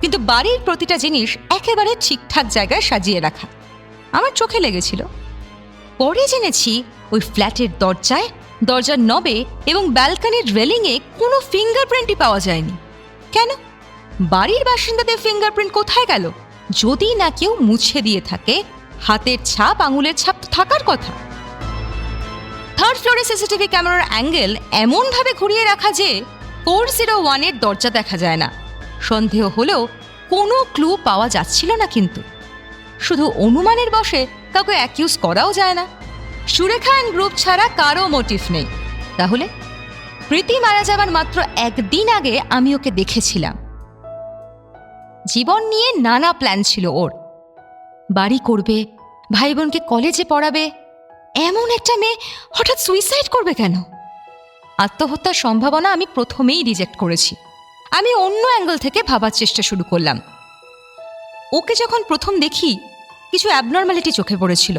কিন্তু বাড়ির প্রতিটা জিনিস একেবারে ঠিকঠাক জায়গায় সাজিয়ে রাখা আমার চোখে লেগেছিল। পরে জেনেছি ওই ফ্ল্যাটের দরজায়, দরজার নবে এবং ব্যালকনির রেলিংয়ে কোনো ফিঙ্গারপ্রিন্টই পাওয়া যায়নি। কেন? বাড়ির বাসিন্দাদের ফিঙ্গারপ্রিন্ট কোথায় গেল? যদি না কেউ মুছে দিয়ে থাকে, হাতের ছাপ, আঙুলের ছাপ তো থাকার কথা। 3rd ফ্লোরে সিসিটিভি ক্যামেরার অ্যাঙ্গেল এমনভাবে ঘুরিয়ে রাখা যে 401-এর দরজা দেখা যায় না। সন্দেহ হলেও কোনো ক্লু পাওয়া যাচ্ছিল না। কিন্তু শুধু অনুমানের বশে কাউকে অ্যাকিউজ করাও যায় না। সুরেখা অ্যান্ড গ্রুপ ছাড়া কারো মোটিভ নেই। তাহলে প্রীতি মারা যাবার মাত্র 1 দিন আগে আমি ওকে দেখেছিলাম। জীবন নিয়ে নানা প্ল্যান ছিল ওর। বাড়ি করবে, ভাই বোনকে কলেজে পড়াবে। এমন একটা মেয়ে হঠাৎ সুইসাইড করবে কেন? আত্মহত্যার সম্ভাবনা আমি প্রথমেই রিজেক্ট করেছি। আমি অন্য অ্যাঙ্গেল থেকে ভাবার চেষ্টা শুরু করলাম। ওকে যখন প্রথম দেখি, কিছু অ্যাবনর্মালিটি চোখে পড়েছিল।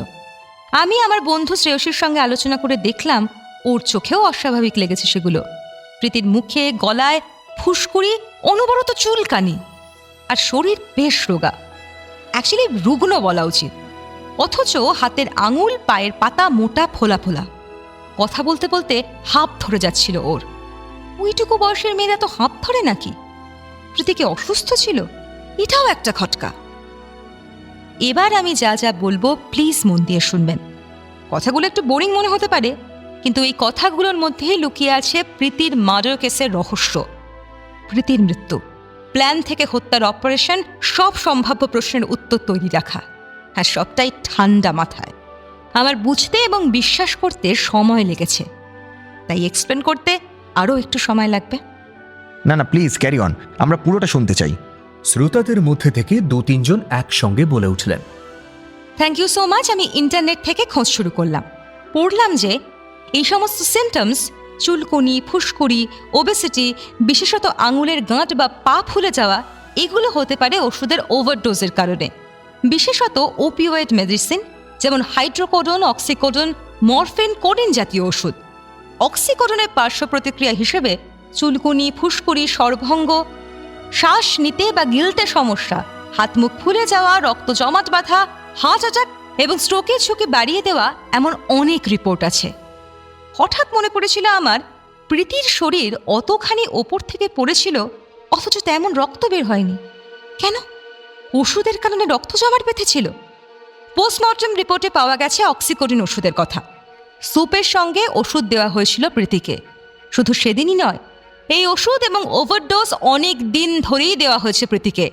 আমি আমার বন্ধু শ্রেয়সীর সঙ্গে আলোচনা করে দেখলাম ওর চোখেও অস্বাভাবিক লেগেছে সেগুলো। প্রীতির মুখে, গলায় ফুসকুড়ি, অনবরত চুলকানি, আর শরীর বেশ রোগা, অ্যাকচুয়ালি রুগ্ন বলা উচিত। অথচ হাতের আঙুল, পায়ের পাতা মোটা ফোলা ফোলা। কথা বলতে বলতে হাঁপ ধরে যাচ্ছিল ওর। ওইটুকু বয়সের মেয়েরা তো হাঁপ ধরে নাকি? প্রীতি কি অসুস্থ ছিল? এটাও একটা খটকা। এবার আমি যা যা বলবো প্লিজ মন দিয়ে শুনবেন। কথাগুলো একটু বোরিং মনে হতে পারে, কিন্তু এই কথাগুলোর মধ্যেই লুকিয়ে আছে প্রীতির মার্ডার কেসের রহস্য। প্রীতির মৃত্যু, প্ল্যান থেকে হত্যার অপারেশন, সব সম্ভাব্য প্রশ্নের উত্তর তৈরি রাখা, আর সবটাই ঠান্ডা মাথায়। আমার বুঝতে এবং বিশ্বাস করতে সময় লেগেছে, তাই এক্সপ্লেন করতে আরও একটু সময় লাগবে। না না, প্লিজ ক্যারি অন, আমরা পুরোটা শুনতে চাই। শ্রোতাদের মধ্যে থেকে 2-3 জন একসঙ্গে বলে উঠলেন, থ্যাংক ইউ সো মাচ। আমি ইন্টারনেট থেকে খোঁজ শুরু করলাম। পড়লাম যে এই সমস্ত সিমটমস, চুলকুনি, ফুসকুড়ি, ওবেসিটি, বিশেষত আঙুলের গাঁট বা পা ফুলে যাওয়া, এগুলো হতে পারে ওষুধের ওভারডোজের কারণে। বিশেষত ওপিওয়েড মেডিসিন, যেমন হাইড্রোকোডোন, অক্সিকোডোন, মরফিন, কোডিন জাতীয় ওষুধ। অক্সিকোডোনের পার্শ্ব প্রতিক্রিয়া হিসেবে চুলকুনি, ফুসকুড়ি, সর্বভঙ্গ, শ্বাস নিতে বা গিলতে সমস্যা, হাত মুখ ফুলে যাওয়া, রক্ত জমাট বাঁধা, হার্ট অ্যাটাক এবং স্ট্রোকের ঝুঁকি বাড়িয়ে দেওয়া, এমন অনেক রিপোর্ট আছে। হঠাৎ মনে পড়েছিল আমার, প্রীতির শরীর অতখানি ওপর থেকে পড়েছিল, অথচ তেমন রক্ত বের হয়নি কেন? ওষুধের কারণে রক্ত জমাট বেঁধেছিল। পোস্টমর্টম রিপোর্টে পাওয়া গেছে অক্সিকোডিন ওষুধের কথা। স্যুপের সঙ্গে ওষুধ দেওয়া হয়েছিল প্রীতিকে। শুধু সেদিনই নয়, এই ওষুধ এবং ওভারডোজ অনেক দিন ধরেই দেওয়া হয়েছে প্রীতিকে।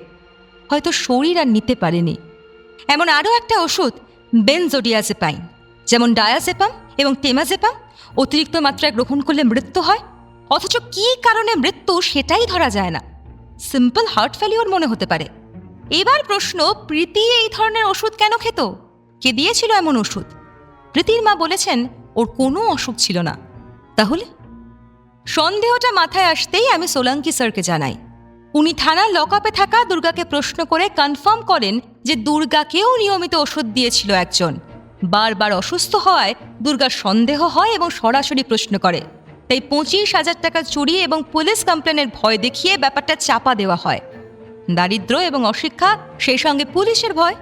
হয়তো শরীর আর নিতে পারেনি। এমন আরও একটা ওষুধ বেনজোডিয়াজেপাইন, যেমন ডায়াজেপাম এবং টেমাজেপাম, অতিরিক্ত মাত্রায় গ্রহণ করলে মৃত্যু হয়, অথচ কী কারণে মৃত্যু সেটাই ধরা যায় না। সিম্পল হার্ট ফেলিওর মনে হতে পারে। এবার প্রশ্ন, প্রীতি এই ধরনের ওষুধ কেন খেত? কে দিয়েছিল এমন ওষুধ? প্রীতির মা বলেছেন ওর কোনো অসুখ ছিল না। তাহলে সন্দেহটা মাথায় আসতেই আমি সোলাঙ্কি স্যারকে জানাই। উনি থানার লকআপে থাকা দুর্গাকে প্রশ্ন করে কনফার্ম করেন যে দুর্গাকেও নিয়মিত ওষুধ দিয়েছিল একজন। বারবার অসুস্থ হওয়ায় দুর্গার সন্দেহ হয় এবং সরাসরি প্রশ্ন করে। তাই 25,000 টাকা চুরি এবং পুলিশ কমপ্লেনের ভয় দেখিয়ে ব্যাপারটা চাপা দেওয়া হয়। দারিদ্র্য এবং অশিক্ষা, সেই সঙ্গে পুলিশের ভয়।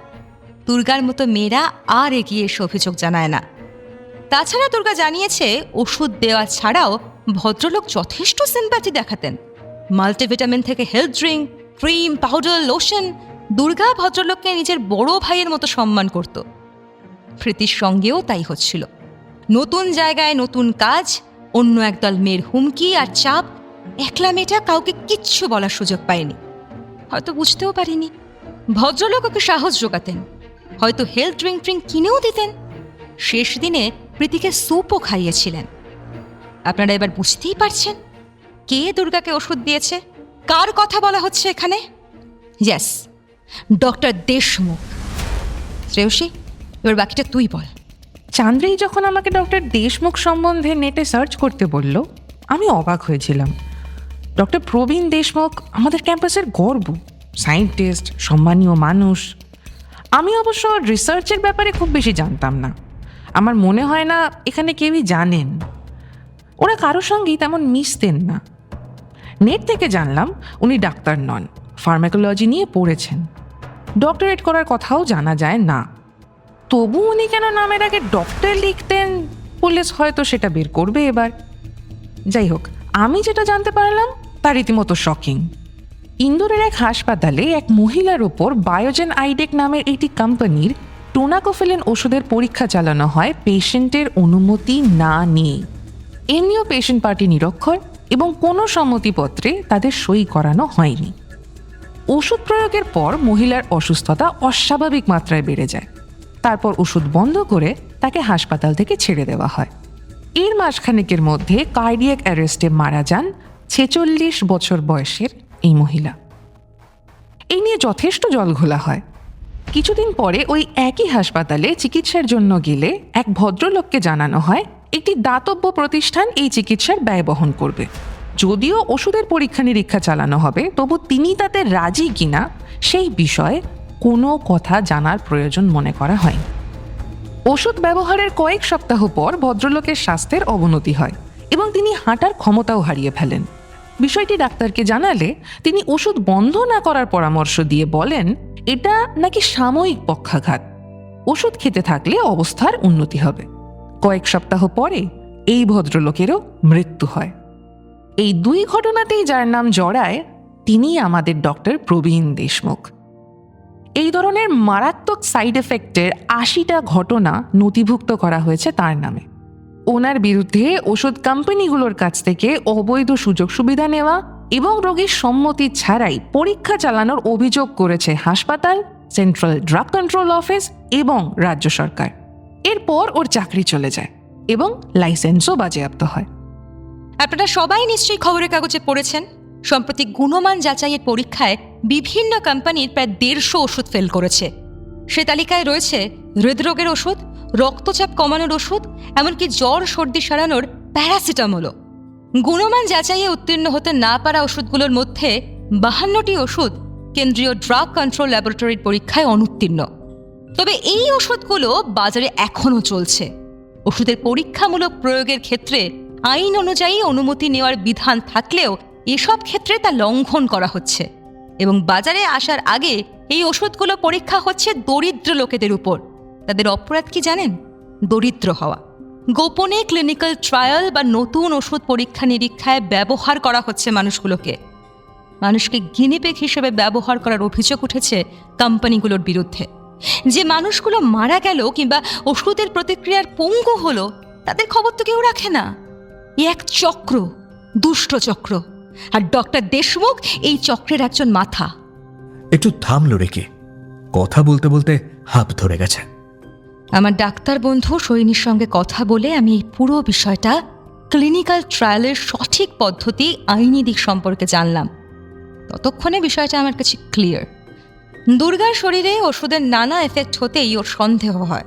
দুর্গার মতো মেয়েরা আর এগিয়ে এসে অভিযোগ জানায় না। তাছাড়া দুর্গা জানিয়েছে ওষুধ দেওয়া ছাড়াও ভদ্রলোক যথেষ্ট সিম্প্যাথি দেখাতেন। মাল্টিভিটামিন থেকে health drink, cream, powder, lotion, Durga ভদ্রলোককে নিজের বড় ভাইয়ের মতো সম্মান করত। প্রীতির সঙ্গেও তাই হচ্ছিল। নতুন জায়গায় নতুন কাজ, অন্য একদল মেয়ের হুমকি আর চাপ, একলা মেয়েটা কাউকে কিচ্ছু বলার সুযোগ পায়নি। হয়তো বুঝতেও পারিনি। ভদ্রলোক ওকে সাহস জোগাতেন, হয়তো হেলথ ড্রিঙ্ক কিনেও দিতেন, শেষ দিনে প্রীতিকে স্যুপও খাইয়েছিলেন। আপনারা এবার বুঝতেই পারছেন কে দুর্গাকে ওষুধ দিয়েছে, কার কথা বলা হচ্ছে এখানে। Yes, doctor Deshmukh. শ্রেয়সী, এবার বাকিটা তুই বল। চান্দ্রেই যখন আমাকে ডক্টর দেশমুখ সম্বন্ধে নেটে সার্চ করতে বলল, আমি অবাক হয়েছিলাম। ডক্টর প্রবীণ দেশমুখ আমাদের ক্যাম্পাসের গর্ব, সায়েন্টিস্ট, সম্মানীয় মানুষ। আমি অবশ্য রিসার্চের ব্যাপারে খুব বেশি জানতাম না। আমার মনে হয় না এখানে কেউই জানেন। ওরা কারোর সঙ্গেই তেমন মিশতেন না। নেট থেকে জানলাম উনি ডাক্তার নন, ফার্মাকোলজি নিয়ে পড়েছেন। ডক্টরেট করার কথাও জানা যায় না। তবু উনি কেন নামের আগে ডক্টর লিখতেন, পুলিশ হয়তো সেটা বের করবে এবার। যাই হোক, আমি যেটা জানতে পারলাম তা রীতিমতো শকিং। ইন্দোরের এক হাসপাতালে এক মহিলার ওপর বায়োজেন আইডেক নামের একটি কোম্পানির টোনাকোফিলিন ওষুধের পরীক্ষা চালানো হয় পেশেন্টের অনুমতি না নিয়ে। এমনিও পেশেন্ট পার্টি নিরক্ষর এবং কোনো সম্মতিপত্রে তাদের সই করানো হয়নি। ওষুধ প্রয়োগের পর মহিলার অসুস্থতা অস্বাভাবিক মাত্রায় বেড়ে যায়। তারপর ওষুধ বন্ধ করে তাকে হাসপাতাল থেকে ছেড়ে দেওয়া হয়। এর মাসখানেকের মধ্যে কার্ডিয়াক অ্যারেস্টে মারা যান 46 বছর বয়সের এই মহিলা। এই নিয়ে যথেষ্ট জলঘোলা হয়। কিছুদিন পরে ওই একই হাসপাতালে চিকিৎসার জন্য গেলে এক ভদ্রলোককে জানানো হয় একটি দাতব্য প্রতিষ্ঠান এই চিকিৎসার ব্যয় বহন করবে। যদিও ওষুধের পরীক্ষা নিরীক্ষা চালানো হবে, তবু তিনি তাতে রাজি কিনা সেই বিষয়ে কোনো কথা জানার প্রয়োজন মনে করা হয়নি। ওষুধ ব্যবহারের কয়েক সপ্তাহ পর ভদ্রলোকের স্বাস্থ্যের অবনতি হয় এবং তিনি হাঁটার ক্ষমতাও হারিয়ে ফেলেন। বিষয়টি ডাক্তারকে জানালে তিনি ওষুধ বন্ধ না করার পরামর্শ দিয়ে বলেন এটা নাকি সাময়িক পক্ষাঘাত, ওষুধ খেতে থাকলে অবস্থার উন্নতি হবে। কয়েক সপ্তাহ পরে এই ভদ্রলোকেরও মৃত্যু হয়। এই দুই ঘটনাতেই যার নাম জড়ায় তিনি আমাদের ডক্টর প্রবীণ দেশমুখ। এই ধরনের মারাত্মক সাইড এফেক্টের 80টা ঘটনা নথিভুক্ত করা হয়েছে তার নামে। ওনার বিরুদ্ধে ওষুধ কোম্পানিগুলোর কাছ থেকে অবৈধ সুযোগ সুবিধা নেওয়া এবং রোগীর সম্মতি ছাড়াই পরীক্ষা চালানোর অভিযোগ করেছে হাসপাতাল, সেন্ট্রাল ড্রাগ কন্ট্রোল অফিস এবং রাজ্য সরকার। এরপর ওর চাকরি চলে যায় এবং লাইসেন্সও বাজেয়াপ্ত হয়। আপনারা সবাই নিশ্চয়ই খবরের কাগজে পড়েছেন, সম্প্রতি গুণমান যাচাইয়ের পরীক্ষায় বিভিন্ন কোম্পানির প্রায় 150 ওষুধ ফেল করেছে। সে তালিকায় রয়েছে হৃদরোগের ওষুধ, রক্তচাপ কমানোর ওষুধ, এমনকি জ্বর সর্দি সারানোর প্যারাসিটামলও। গুণমান যাচাইয়ে উত্তীর্ণ হতে না পারা ওষুধগুলোর মধ্যে 52টি ওষুধ কেন্দ্রীয় ড্রাগ কন্ট্রোল ল্যাবরেটরির পরীক্ষায় অনুত্তীর্ণ। তবে এই ওষুধগুলো বাজারে এখনও চলছে। ওষুধের পরীক্ষামূলক প্রয়োগের ক্ষেত্রে আইন অনুযায়ী অনুমতি নেওয়ার বিধান থাকলেও এসব ক্ষেত্রে তা লঙ্ঘন করা হচ্ছে এবং বাজারে আসার আগে এই ওষুধগুলো পরীক্ষা হচ্ছে দরিদ্র লোকেদের উপর। তাদের অপরাধ কি জানেন? দরিদ্র হওয়া। গোপনে ক্লিনিক্যাল ট্রায়াল বা নতুন ওষুধ পরীক্ষা নিরীক্ষায় ব্যবহার করা হচ্ছে মানুষগুলোকে। মানুষকে গিনিপিগ হিসেবে ব্যবহার করার অভিযোগ উঠেছে কোম্পানিগুলোর বিরুদ্ধে। যে মানুষগুলো মারা গেল কিংবা ওষুধের প্রতিক্রিয়ার পঙ্গু হলো, তাদের খবর তো কেউ রাখে না। এক চক্র, দুষ্ট চক্র, আর ডক্টর দেশমুখ এই চক্রের একজন মাথা। একটু থামলো রেখে কথা বলতে বলতে হাঁপ ধরে গেছে। আমার ডাক্তার বন্ধু সৈনীর সঙ্গে কথা বলে আমি এই পুরো বিষয়টা, ক্লিনিক্যাল ট্রায়ালের সঠিক পদ্ধতি, আইনি দিক সম্পর্কে জানলাম। ততক্ষণে বিষয়টা আমার কাছে ক্লিয়ার। দুর্গার শরীরে ওষুধের নানা এফেক্ট হতেই ওর সন্দেহ হয়।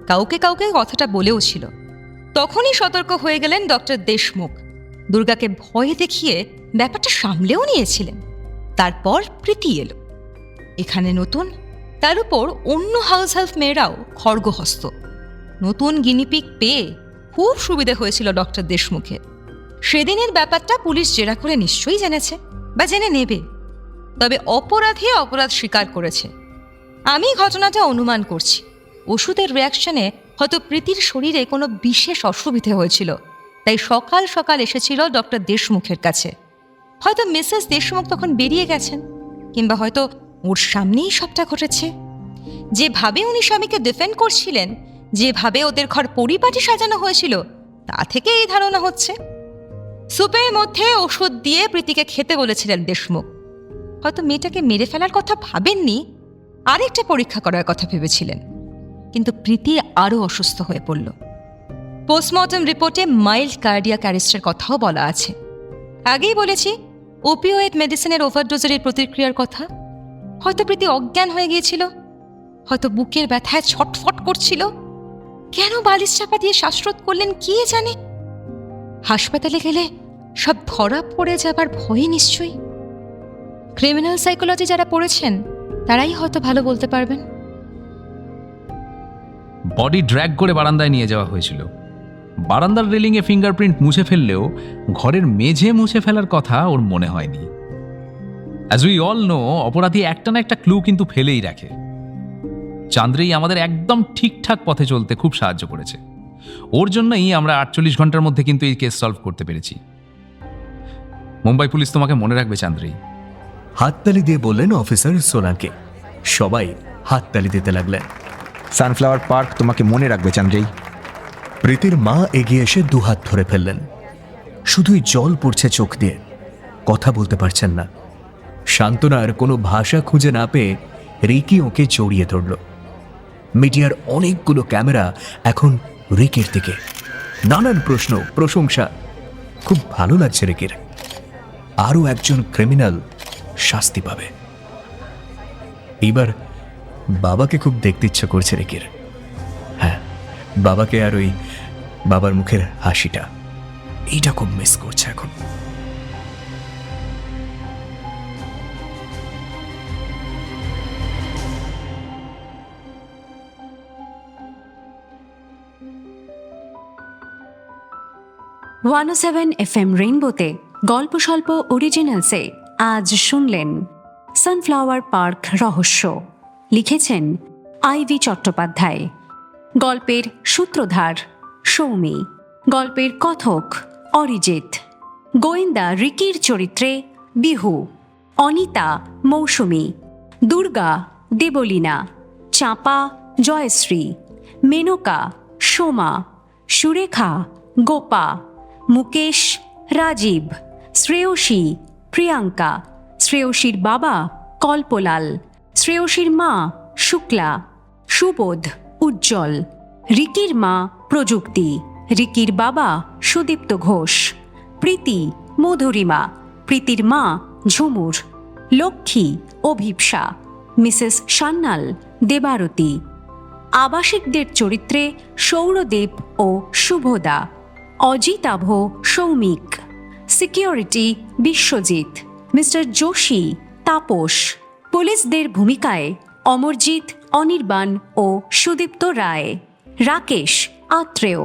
কাউকে কাউকে কথাটা বলেও ছিল। তখনই সতর্ক হয়ে গেলেন ডক্টর দেশমুখ। দুর্গাকে ভয় দেখিয়ে ব্যাপারটা সামলেও নিয়েছিলেন। তারপর প্রীতি এলো। এখানে নতুন, তার উপর অন্য হাউস হেল্প মেয়েরাও খড়গহস্ত। নতুন গিনিপিগ পেয়ে খুব সুবিধে হয়েছিল ডক্টর দেশমুখের। সেদিনের ব্যাপারটা পুলিশ জেরা করে নিশ্চয়ই জেনেছে বা জেনে নেবে। তবে অপরাধী অপরাধ স্বীকার করেছে। আমি ঘটনাটা অনুমান করছি। ওষুধের রিয়াকশনে হয়তো প্রীতির শরীরে কোনো বিশেষ অসুবিধে হয়েছিল, তাই সকাল সকাল এসেছিল ডক্টর দেশমুখের কাছে। হয়তো মিসেস দেশমুখ তখন বেরিয়ে গেছেন, কিংবা হয়তো ওর সামনেই সবটা ঘটেছে। যেভাবে উনি স্বামীকে ডিফেন্ড করছিলেন, যেভাবে ওদের ঘর পরিপাটি সাজানো হয়েছিল, তা থেকে এই ধারণা হচ্ছে। সুপের মধ্যে ওষুধ দিয়ে প্রীতিকে খেতে বলেছিলেন দেশমুখ। হয়তো মেয়েটাকে মেরে ফেলার কথা ভাবেননি, আরেকটা পরীক্ষা করার কথা ভেবেছিলেন, কিন্তু প্রীতি আরও অসুস্থ হয়ে পড়ল। পোস্টমর্টম রিপোর্টে মাইল্ড কার্ডিয়াক অ্যারেস্টের কথাও বলা আছে। আগেই বলেছি ওপিওয়েড মেডিসিনের ওভারডোজের এই প্রতিক্রিয়ার কথা। হয়তো প্রীতি অজ্ঞান হয়ে গিয়েছিল, হয়তো বুকের ব্যথায় ছটফট করছিল। কেন বালিশ চাপা দিয়ে শ্বাসরোধ করলেন কে জানে। হাসপাতালে গেলে সব ধরা পড়ে যাবার ভয়ে নিশ্চয়ই। ক্রিমিনাল সাইকোলজি যারা পড়েছেন তারাই হয়তো ভালো বলতে পারবেন। বডি ড্র্যাগ করে বারান্দায় নিয়ে যাওয়া হয়েছিল। বারান্দার রেলিংয়ে ফিঙ্গারপ্রিন্ট মুছে ফেললেও ঘরের মেঝে মুছে ফেলার কথা ওর মনে হয়নি। অ্যাজ উই অল নো, অপরাধী একটা না একটা ক্লু কিন্তু ফেলেই রাখে। চান্দ্রেই আমাদের একদম ঠিকঠাক পথে চলতে খুব সাহায্য করেছে। ওর জন্যই আমরা 48 ঘন্টার মধ্যে কিন্তু এই কেস সলভ করতে পেরেছি। মুম্বাই পুলিশ তোমাকে মনে রাখবে চান্দ্রেই। হাততালি দিয়ে বললেন অফিসার সোলাঙ্কি। সবাই হাততালি দিতে লাগলেন। সানফ্লাওয়ার পার্ক তোমাকে মনে রাখবে চান্দ্রেই। প্রীতির মা এগিয়ে এসে দুহাত ধরে ফেললেন। শুধুই জল পড়ছে চোখ দিয়ে, কথা বলতে পারছেন না। সান্ত্বনার কোনো ভাষা খুঁজে না পেয়ে রিকি ওকে জড়িয়ে ধরল। মিডিয়ার অনেকগুলো ক্যামেরা এখন রিকির দিকে, নানান প্রশ্ন, প্রশংসা। খুব ভালো লাগছে রিকির। আরও একজন ক্রিমিনাল শাস্তি পাবে। এইবার বাবাকে খুব দেখতে ইচ্ছা করছে রিকির। হ্যাঁ, বাবাকে আর ওই বাবার মুখের হাসিটা, এইটা খুব মিস করছে এখন। ওয়ান FM রেইনবোতে গল্প স্বল্প অরিজিনালসে আজ শুনলেন সানফ্লাওয়ার পার্ক রহস্য। লিখেছেন আইভি চট্টোপাধ্যায়। গল্পের সূত্রধার সৌমি। গল্পের কথক অরিজিৎ। গোয়েন্দা রিকির চরিত্রে বিহু, অনিতা মৌসুমী, দুর্গা দেবলীনা, চাঁপা জয়শ্রী, মেনকা সোমা, সুরেখা গোপা, মুকেশ রাজীব, শ্রেয়সী প্রিয়াঙ্কা, শ্রেয়সীর বাবা কল্পলাল, শ্রেয়সীর মা শুক্লা, সুবোধ উজ্জ্বল, রিকির মা প্রযুক্তি, রিকির বাবা সুদীপ্ত ঘোষ, প্রীতি মধুরিমা, প্রীতির মা ঝুমুর, লক্ষ্মী অভিপ্সা, মিসেস সান্যাল দেবারতী। আবাসিকদের চরিত্রে সৌরদেব ও শুভদা, অজিতাভ সৌমিক, সিকিউরিটি বিশ্বজিৎ, মিস্টার যোশী তাপস। পুলিশদের ভূমিকায় অমরজিৎ অনির্বাণ ও সুদীপ্ত রায়, রাকেশ আত্রেয়,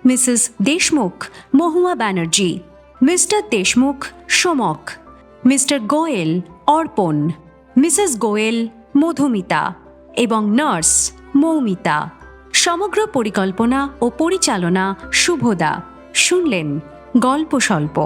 মিসেস দেশমুখ মহুয়া ব্যানার্জি, মিস্টার দেশমুখ সোমক, মিস্টার গোয়েল অর্পণ, মিসেস গোয়েল মধুমিতা এবং নার্স মৌমিতা। সমগ্র পরিকল্পনা ও পরিচালনা শুভদা। শুনলেন গল্প স্বল্প।